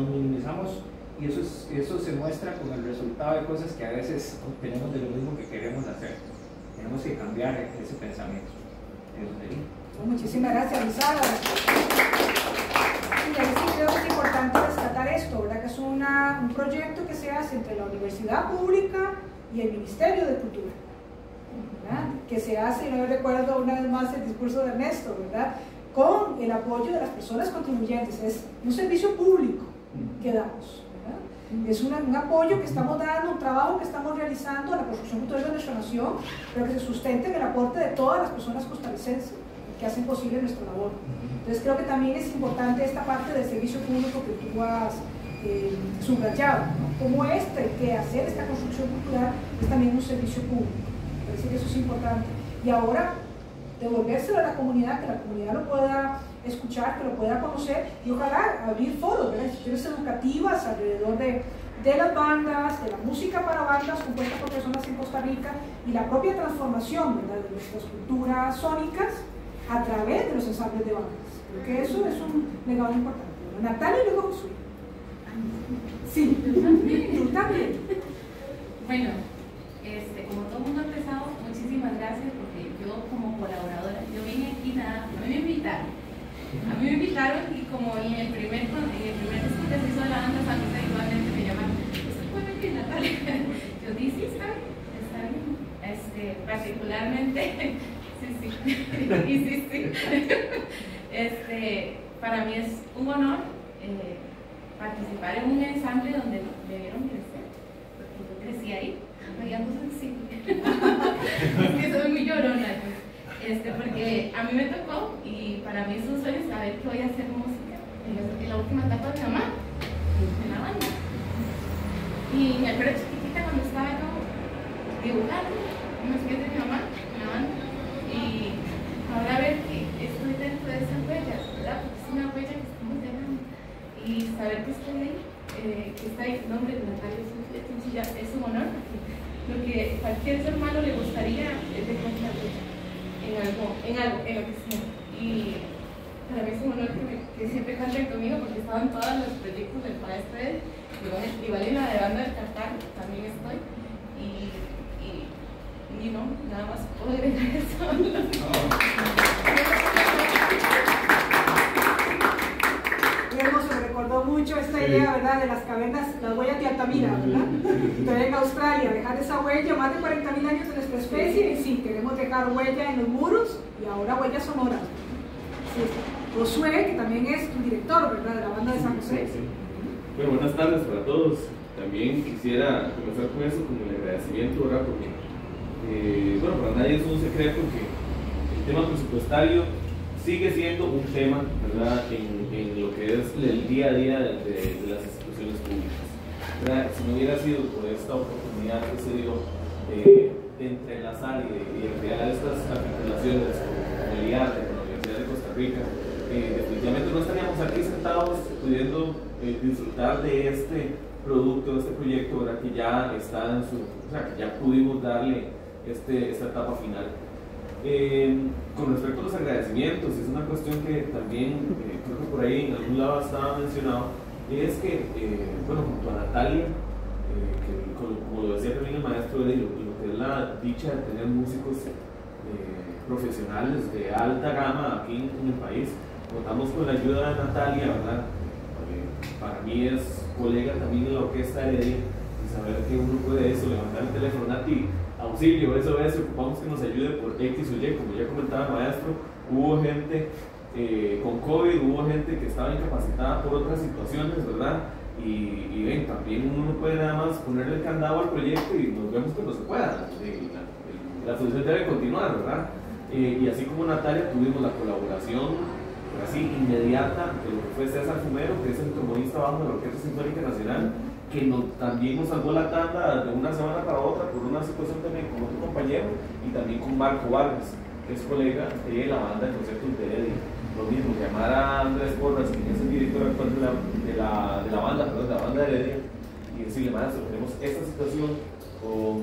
minimizamos, y eso se muestra con el resultado de cosas que a veces obtenemos de lo mismo que queremos hacer. Tenemos que cambiar ese pensamiento. Muchísimas gracias, Lizardo. Y sí creo que es importante rescatar esto, ¿verdad? Que es un proyecto que se hace entre la universidad pública y el Ministerio de Cultura, ¿verdad? Que se hace, y no recuerdo una vez más el discurso de Ernesto, ¿verdad? Con el apoyo de las personas contribuyentes. Es un servicio público que damos. Es un apoyo que estamos dando, un trabajo que estamos realizando a la construcción cultural de nuestra nación, pero que se sustenta en el aporte de todas las personas costarricenses que hacen posible nuestra labor. Entonces creo que también es importante esta parte del servicio público que tú has subrayado, ¿no? Como que hacer esta construcción cultural es también un servicio público. Me parece que eso es importante. Y ahora devolvérselo a la comunidad, que la comunidad lo pueda escuchar, que lo pueda conocer, y ojalá abrir foros, ¿verdad? Instituciones educativas alrededor de las bandas, de la música para bandas compuesta por personas en Costa Rica, y la propia transformación, ¿verdad?, de nuestras culturas sónicas a través de los ensambles de bandas. Creo que eso es un legado importante. Natalia y luego Josué. Sí, tú también. Bueno, como todo el mundo ha empezado, muchísimas gracias, porque yo como colaboradora, yo vine aquí nada, a mí me invitaron y como en el primer disco que se hizo de la banda San José, igualmente me llamaron, ¿eso puede venir, Natalia? Yo dije, sí, está bien, particularmente, sí. Para mí es un honor participar en un ensamble donde me vieron crecer, porque yo crecí ahí, había cosas así, es que soy muy llorona, porque a mí me tocó, y para mí es un sueño saber que voy a hacer música en la última etapa de mi mamá, en la banda. Y me acuerdo chiquitita cuando estaba yo dibujando unos pies de mi mamá en la banda, y ahora ver que estoy dentro de esas huellas, ¿verdad? Porque es una huella que estamos dejando, y saber que estoy ahí, que está ahí, el nombre de Natalia Sencilla, es un honor, porque lo que cualquier ser humano le gustaría es de contar en lo que sea. Y para mí es un honor que siempre canten conmigo, porque estaban todos los proyectos del maestro Ed, igual en la de banda del Cartago también estoy, y no, nada más puedo agregar eso. Se recordó mucho esta idea, ¿verdad?, de las cavernas, las huellas de Altamira, ¿verdad? Todavía en Australia, dejar esa huella, más de 40.000 años de nuestra especie, y sí, queremos dejar huella en los muros, y ahora huellas sonoras. Sí. Josué, que también es tu director, ¿verdad?, de la banda de San José. Sí. Bueno, buenas tardes para todos. También quisiera comenzar con eso, con el agradecimiento, ¿verdad?, porque bueno, para nadie es un secreto que el tema presupuestario sigue siendo un tema, ¿verdad?, en lo que es el día a día de las instituciones públicas, ¿verdad? Si no hubiera sido por esta oportunidad que se dio de entrelazar y de crear estas articulaciones con el IARTE, con la Universidad de Costa Rica, definitivamente no estaríamos aquí sentados pudiendo disfrutar de este producto, de este proyecto, ¿verdad?, que ya está en su, o sea, que ya pudimos darle esta etapa final. Con respecto a los agradecimientos, es una cuestión que también creo que por ahí en algún lado estaba mencionado, es que, bueno, junto a Natalia, que como lo decía también el maestro Eddie, lo que es la dicha de tener músicos profesionales de alta gama aquí en el país, contamos con la ayuda de Natalia, ¿verdad? Para mí es colega también en la orquesta Heredia, y saber que uno puede eso, levantar el teléfono, Nati, auxilio, eso, ocupamos que nos ayude por X o Y, como ya comentaba el maestro, hubo gente con COVID, hubo gente que estaba incapacitada por otras situaciones, ¿verdad? Y ven, también uno no puede nada más ponerle el candado al proyecto y nos vemos que no se pueda. La solución debe continuar, ¿verdad? Y así como Natalia, tuvimos la colaboración así inmediata de lo que fue César Fumero, que es el trombonista bajo de la Orquesta Sinfónica Nacional, que también nos salvó la tanda de una semana para otra por una situación también con otro compañero, y también con Marco Vargas, que es colega de la banda de conciertos de Heredia. Lo mismo, llamar a Andrés Porras, quien es el director actual de la banda de Heredia, y decirle, maestro, tenemos esta situación con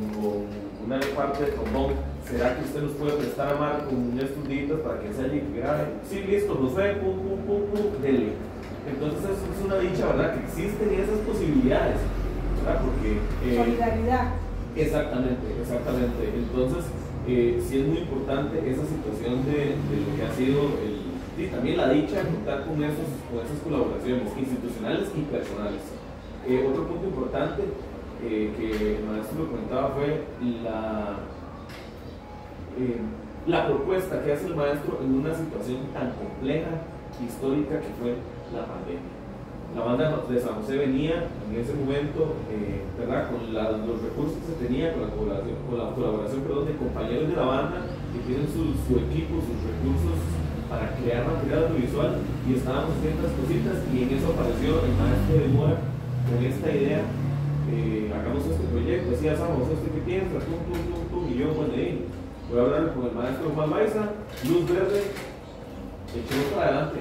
una parte de trombón, ¿será que usted nos puede prestar a Marco estos días para que sea allí que grabe? Sí, listo, lo sé, dele. Entonces eso es una dicha, ¿verdad? Que existen esas posibilidades, ¿verdad? Porque solidaridad. Exactamente. Entonces, sí es muy importante esa situación de lo que ha sido también la dicha de contar con esas colaboraciones institucionales y personales. Otro punto importante que el maestro lo comentaba fue la propuesta que hace el maestro en una situación tan compleja, histórica, que fue la pandemia. La banda de San José venía en ese momento, ¿verdad? Con los recursos que se tenía, con la colaboración de compañeros de la banda que tienen su equipo, sus recursos para crear material audiovisual, y estábamos haciendo las cositas, y en eso apareció el maestro de Mora con esta idea: hagamos este proyecto, así hacemos, ¿usted qué piensa? Y yo, bueno, voy a hablar con el maestro Juan Baiza, luz verde, echemos para adelante.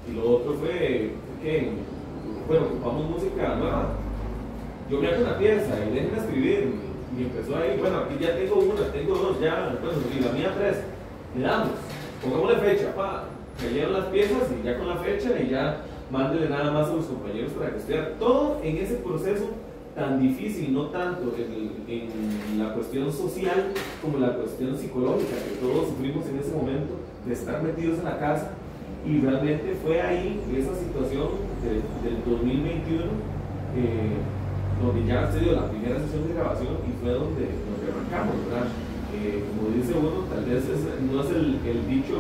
Y lo otro fue que, bueno, ocupamos música nueva. Yo me hago una pieza y déjenme escribir, y empezó ahí, bueno, aquí ya tengo una, tengo dos, ya, bueno, y la mía tres, le damos, pongámosle fecha, cayeron las piezas y ya con la fecha, y ya mándele nada más a los compañeros para que estudien. Todo en ese proceso tan difícil, no tanto en la cuestión social como en la cuestión psicológica que todos sufrimos en ese momento, de estar metidos en la casa. Y realmente fue ahí esa situación del 2021 donde ya se dio la primera sesión de grabación, y fue donde arrancamos, ¿verdad? Como dice uno, tal vez no es el dicho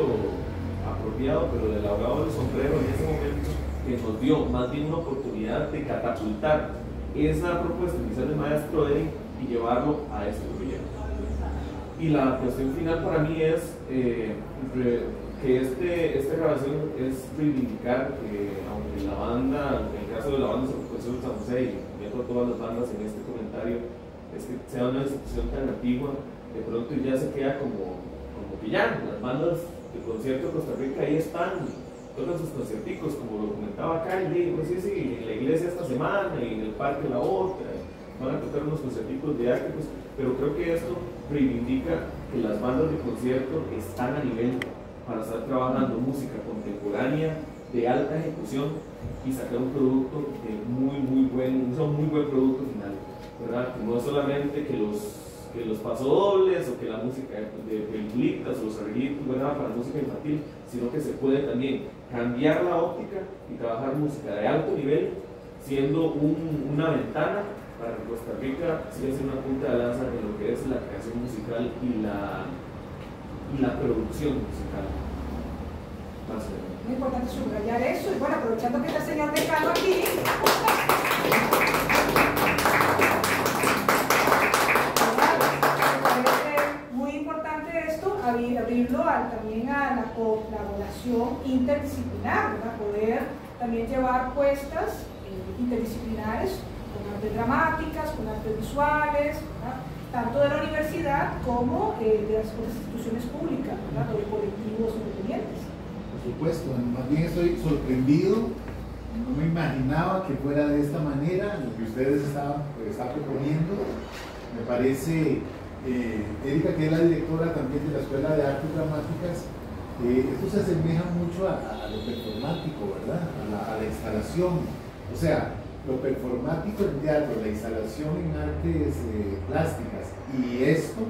apropiado, pero el abogado del sombrero en ese momento, que nos dio más bien una oportunidad de catapultar esa propuesta inicial del maestro Eddie y llevarlo a este proyecto. Y la cuestión final para mí es que esta grabación es reivindicar que, aunque la banda, en el caso de la banda de San José, y meto a todas las bandas en este comentario, es que sea una institución tan antigua, de pronto ya se queda como que ya las bandas de concierto de Costa Rica ahí están, tocan sus concierticos, como lo comentaba acá, y pues sí, en la iglesia esta semana y en el parque la otra, van a tocar unos concierticos didácticos, pero creo que esto reivindica que las bandas de concierto están a nivel para estar trabajando música contemporánea de alta ejecución y sacar un producto de muy buen producto final, ¿verdad? Que no es solamente que los pasodobles o que la música de películas o los arreglitos, ¿verdad?, para música infantil, sino que se puede también cambiar la óptica y trabajar música de alto nivel, siendo una ventana para que Costa Rica siga siendo una punta de lanza en lo que es la creación musical y la producción musical. Muy importante subrayar eso, y bueno, aprovechando que está el señor Decano aquí, me parece muy importante esto, abrirlo también a la colaboración interdisciplinar, ¿verdad? Poder también llevar puestas interdisciplinares con artes dramáticas, con artes visuales, ¿verdad?, tanto de la universidad como de las instituciones públicas, ¿verdad?, o de colectivos independientes. Por supuesto, más bien estoy sorprendido, no me imaginaba que fuera de esta manera lo que ustedes están proponiendo. Me parece, Erika, que es la directora también de la Escuela de Artes Dramáticas, esto se asemeja mucho a lo performático, ¿verdad?, a la instalación. O sea, lo performático en teatro, la instalación en artes plásticas y esto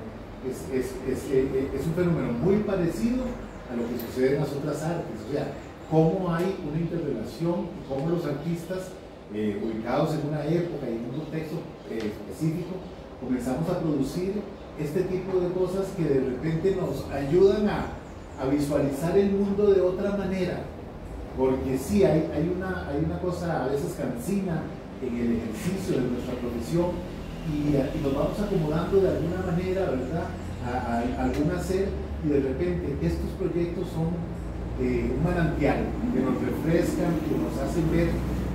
es un fenómeno muy parecido a lo que sucede en las otras artes. O sea, cómo hay una interrelación, cómo los artistas ubicados en una época y en un contexto específico comenzamos a producir este tipo de cosas que de repente nos ayudan a visualizar el mundo de otra manera. Porque sí, hay una cosa a veces cansina en el ejercicio de nuestra profesión y nos vamos acomodando de alguna manera, ¿verdad?, a algún hacer, y de repente estos proyectos son un manantial que nos refrescan, que nos hacen ver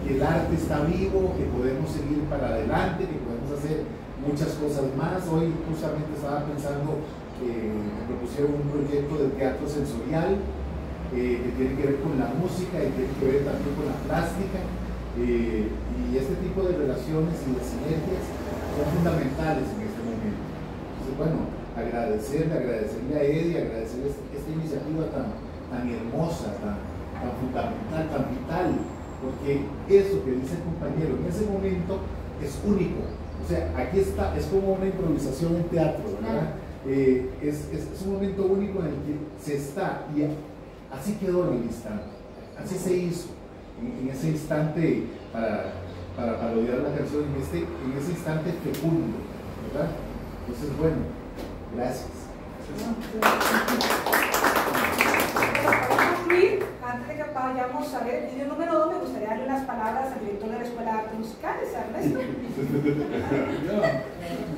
que el arte está vivo, que podemos seguir para adelante, que podemos hacer muchas cosas más. Hoy justamente estaba pensando que me propusieron un proyecto de teatro sensorial que tiene que ver con la música y tiene que ver también con la plástica, y este tipo de relaciones y de sinergias son fundamentales en este momento. Entonces, bueno, agradecerle a Eddie, agradecerle esta iniciativa tan hermosa, tan fundamental, tan vital, porque eso que dice el compañero en ese momento es único. O sea, aquí está, es como una improvisación en teatro, ¿verdad? Es un momento único en el que se está, y así quedó en el instante, así se hizo en ese instante para parodiar la canción, en ese instante fecundo, ¿verdad? Entonces, bueno, gracias. Para concluir, antes de que vayamos a ver el video número 2, me gustaría darle unas palabras al director de la Escuela de Artes Musicales, Ernesto.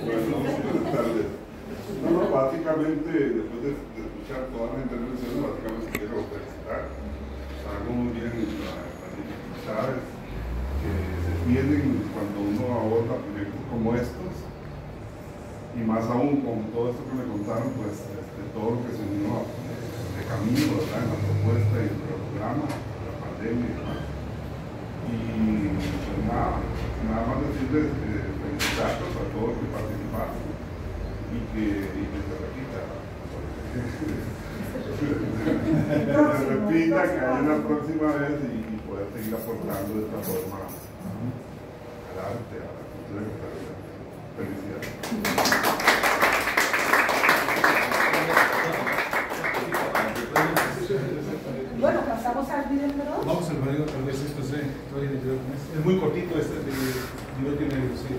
Buenas tardes. No, básicamente, después de escuchar todas las intervenciones, básicamente quiero felicitar. Sabemos muy bien las dificultades que se tienen cuando uno aborda proyectos como estos, y más aún con todo esto que me contaron, pues todo lo que se unió de camino, ¿verdad?, en la propuesta y en el programa, la pandemia y demás. Y pues nada más decirles felicitarlos a todos los que participaron y que se repita. Se repita, que haya una próxima vez y poder seguir aportando de esta forma al arte, a la cultura y a la felicidades. Bueno, pasamos al video número 2. Vamos al video, tal vez esto es muy cortito, este video tiene sí.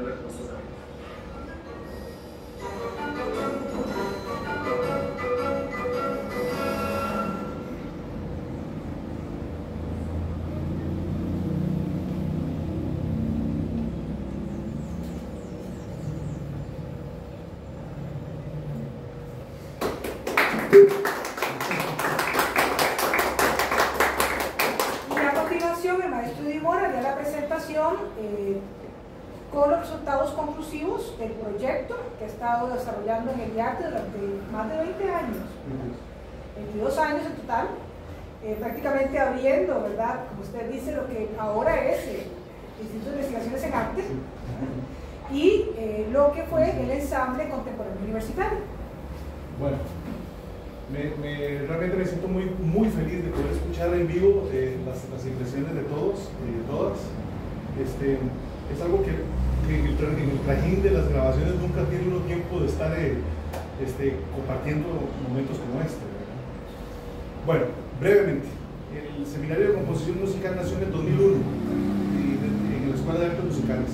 volver con nuestros amigos. Con los resultados conclusivos del proyecto que ha estado desarrollando en el IARTE durante más de 20 años, 22 años en total, prácticamente abriendo, ¿verdad?, como usted dice, lo que ahora es el Instituto de Investigaciones en Arte, y lo que fue el ensamble contemporáneo universitario. Bueno, realmente me siento muy feliz de poder escuchar en vivo las impresiones de todos y de todas. Es algo que en el trajín de las grabaciones nunca tiene uno tiempo de estar compartiendo momentos como este, ¿verdad? Bueno, brevemente, el Seminario de Composición Musical nació en el 2001 en la Escuela de Artes Musicales,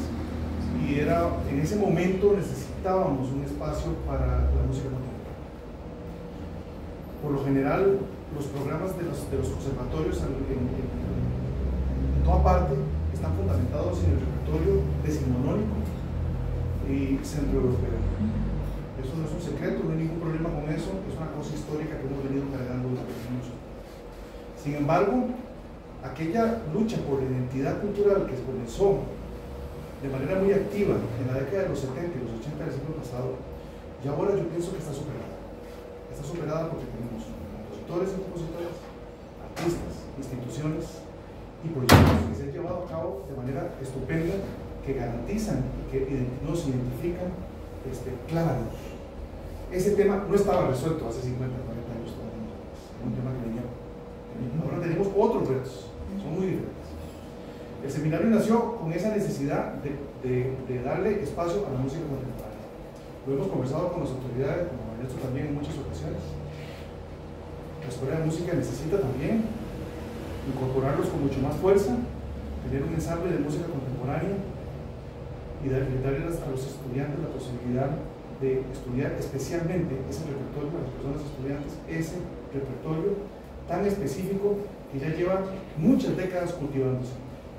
y en ese momento necesitábamos un espacio para la música contemporánea. Por lo general, los programas de los conservatorios en toda parte están fundamentados en el repertorio decimonónico y centroeuropeo. Eso no es un secreto, no hay ningún problema con eso, es una cosa histórica que hemos venido cargando durante muchos años. Sin embargo, aquella lucha por la identidad cultural que comenzó de manera muy activa en la década de los 70 y los 80 del siglo pasado, y ahora yo pienso que está superada. Está superada porque tenemos compositores y compositoras, artistas, instituciones y proyectos que se han llevado a cabo de manera estupenda, que garantizan y que nos identifican claramente. Ese tema no estaba resuelto hace 50, 40 años todavía. Es un tema que venía. Ahora tenemos otros retos, son muy diferentes. El seminario nació con esa necesidad de darle espacio a la música contemporánea. Lo hemos conversado con las autoridades, como Ernesto también en muchas ocasiones. La Escuela de Música necesita también incorporarlos con mucho más fuerza, tener un ensamble de música contemporánea y darle a los estudiantes la posibilidad de estudiar especialmente ese repertorio, a las personas estudiantes, ese repertorio tan específico que ya lleva muchas décadas cultivándose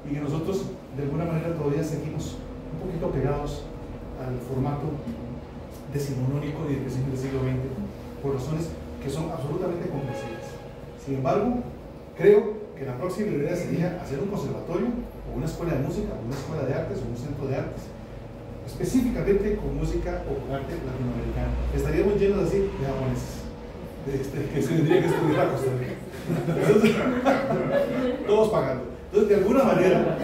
y que nosotros de alguna manera todavía seguimos un poquito pegados al formato decimonónico del principio del siglo XX por razones que son absolutamente comprensibles. Sin embargo, creo que la próxima idea sería hacer un conservatorio o una escuela de música o una escuela de artes o un centro de artes específicamente con música o con arte latinoamericana. Estaríamos llenos así de japoneses que se tendría que estudiar a Costa Rica. Entonces, todos pagando. Entonces, de alguna manera,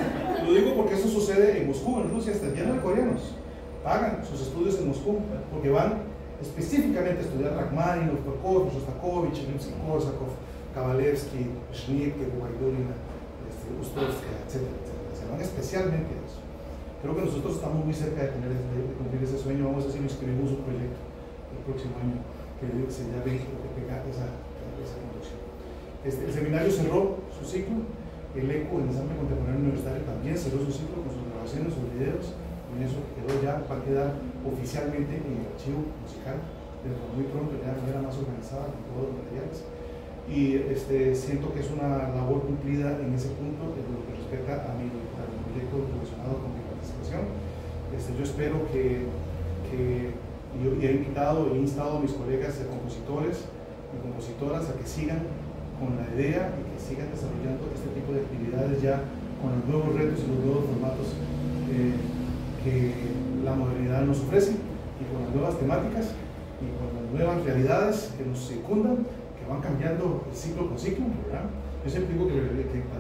lo digo porque eso sucede en Moscú, en Rusia, está lleno de coreanos. Pagan sus estudios en Moscú porque van específicamente a estudiar Rachmaninoff, Prokofiev, Shostakovich, Rimsky-Korsakov, Kavalevsky, Schnittke, Guaidulina, Ostrovskaya, etc. Se van especialmente a eso. Creo que nosotros estamos muy cerca de cumplir ese sueño. Vamos a decir, inscribimos un proyecto el próximo año que se llame esa conducción. El seminario cerró su ciclo, el ECO, el Ensamble Contemporáneo Universitario, también cerró su ciclo con sus grabaciones, sus videos, y eso quedó ya, va a quedar oficialmente en el archivo musical, pero muy pronto, ya de manera más organizada, con todos los materiales. Y siento que es una labor cumplida en ese punto en lo que respecta a mi proyecto relacionado con mi participación. Yo espero que yo he invitado e instado a mis colegas compositores y compositoras a que sigan con la idea y que sigan desarrollando este tipo de actividades ya con los nuevos retos y los nuevos formatos que la modernidad nos ofrece, y con las nuevas temáticas y con las nuevas realidades que nos circundan, que van cambiando ciclo con ciclo, ¿verdad? Yo siempre digo que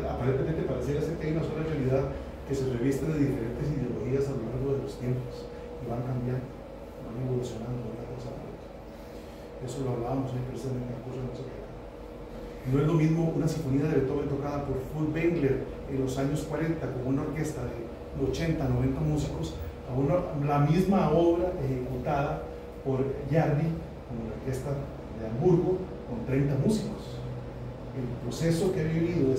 aparentemente pareciera ser que hay una sola realidad que se reviste de diferentes ideologías a lo largo de los tiempos y van cambiando, van evolucionando de una cosa a otra. Eso lo hablábamos en precisamente en el curso de música. No es lo mismo una sinfonía de Beethoven tocada por Furtwängler en los años 40 con una orquesta de 80, 90 músicos a la misma obra ejecutada por Jardy con la orquesta de Hamburgo con 30 músicos. El proceso que ha vivido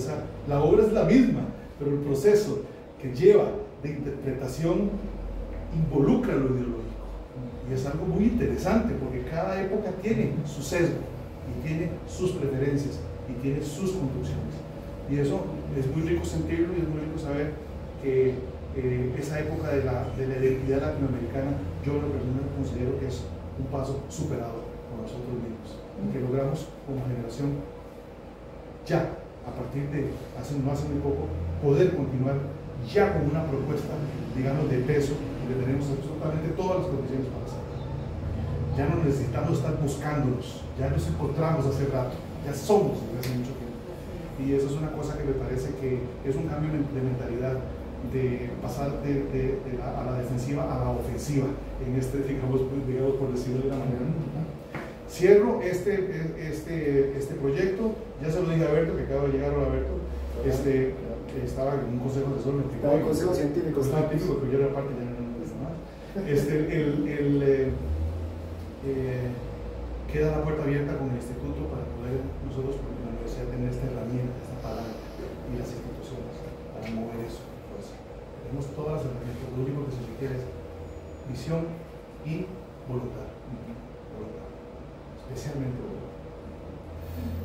la obra es la misma, pero el proceso que lleva de interpretación involucra lo ideológico. Y es algo muy interesante porque cada época tiene su sesgo y tiene sus preferencias y tiene sus construcciones. Y eso es muy rico sentirlo y es muy rico saber que esa época de la identidad latinoamericana, yo lo personalmente considero que es un paso superado por nosotros mismos y que logramos como generación ya, a partir de no hace muy poco, poder continuar ya con una propuesta, digamos, de peso, donde tenemos absolutamente todas las condiciones para hacerlo. Ya no necesitamos estar buscándonos, ya nos encontramos hace rato, ya somos desde hace mucho tiempo. Y eso es una cosa que me parece que es un cambio de mentalidad, de pasar a la defensiva a la ofensiva, en este, digamos, por decirlo de una manera. Cierro este proyecto, ya se lo dije a Alberto, que acaba de llegar. Alberto, estaba en un consejo de asesor, estaba en consejo científico, pero yo era parte, ya no más. Queda la puerta abierta con el instituto para poder nosotros, porque la universidad, tener esta herramienta, esta palanca y las instituciones para mover eso. Pues, tenemos todas las herramientas, lo único que se requiere es visión y voluntad. Especialmente voluntad.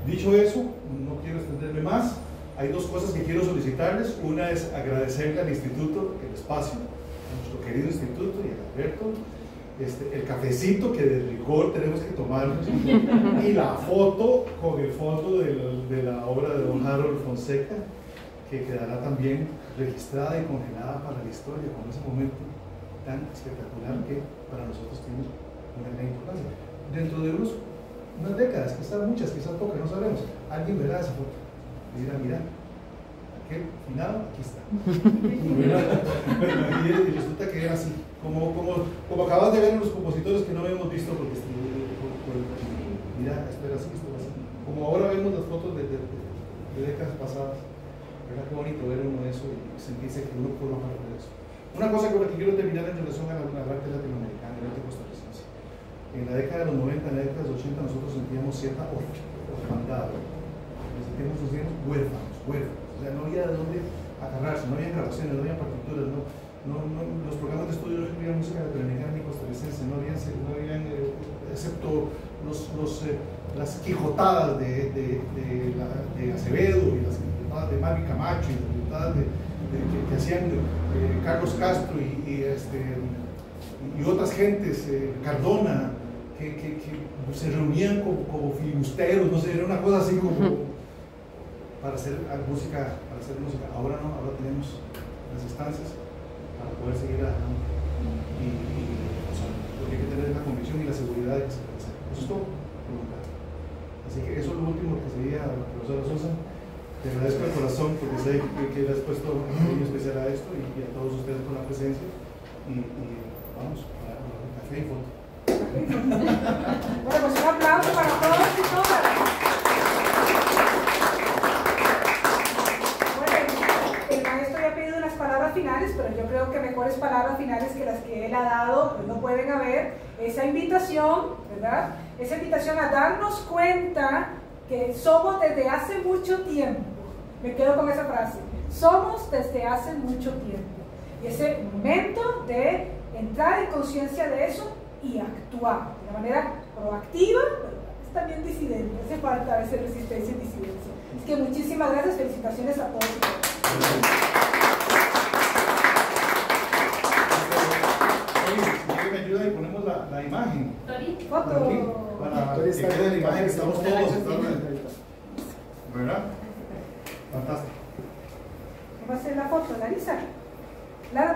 Dicho eso, no quiero extenderme más. Hay dos cosas que quiero solicitarles. Una es agradecerle al instituto el espacio, a nuestro querido instituto y a Alberto, el cafecito que de rigor tenemos que tomarnos, y la foto con el fondo de la obra de don Harold Fonseca, que quedará también registrada y congelada para la historia, con ese momento tan espectacular que para nosotros tiene una gran importancia. Dentro de unas décadas, quizás muchas, quizás pocas, no sabemos, alguien verá esa foto y dirá, mira, aquel finado, aquí está. Y resulta que era así, como acabas de ver en los compositores que no habíamos visto porque mira, esto era así, esto era así. Como ahora vemos las fotos de décadas pasadas, ¿verdad? Qué bonito ver uno de eso y sentirse que uno forma parte de eso. Una cosa con la que quiero terminar en relación a la arte latinoamericana, el arte costarricense. En la década de los 90, en la década de los 80, nosotros sentíamos cierta orfandad. Nos sentíamos huérfanos. O sea, no había de dónde agarrarse, no había grabaciones, no había partituras, los programas de estudio no incluían música latinoamericana ni costarricense, no habían excepto las quijotadas de Acevedo y las quijotadas de Mavi Camacho y las quijotadas que hacían Carlos Castro y otras gentes, Cardona, que se reunían como filibusteros, no sé, era una cosa así como para hacer música. Ahora no, ahora tenemos las instancias para poder seguir adelante porque hay que tener la convicción y la seguridad de que se puede hacer. Eso es todo, voluntad. Así que eso es lo último que sería, profesora Sosa. Te agradezco de corazón porque sé que le has puesto un cariño especial a esto y a todos ustedes por la presencia y vamos a café y foto. Bueno, pues un aplauso para todos y todas. El maestro ya ha pedido unas palabras finales, pero yo creo que mejores palabras finales que las que él ha dado, pues no pueden haber. Esa invitación, ¿verdad? Esa invitación a darnos cuenta que somos desde hace mucho tiempo. Me quedo con esa frase. Somos desde hace mucho tiempo. Y ese momento de entrar en conciencia de eso y actuar de una manera proactiva, pero es también disidente. Hace falta a veces resistencia y disidencia. Es que muchísimas gracias, felicitaciones a todos. Me ayuda y ponemos la imagen. Foto. Para que quede la imagen, estamos todos. ¿Verdad? Fantástico. ¿Cómo va a ser la foto, Larisa? Lara,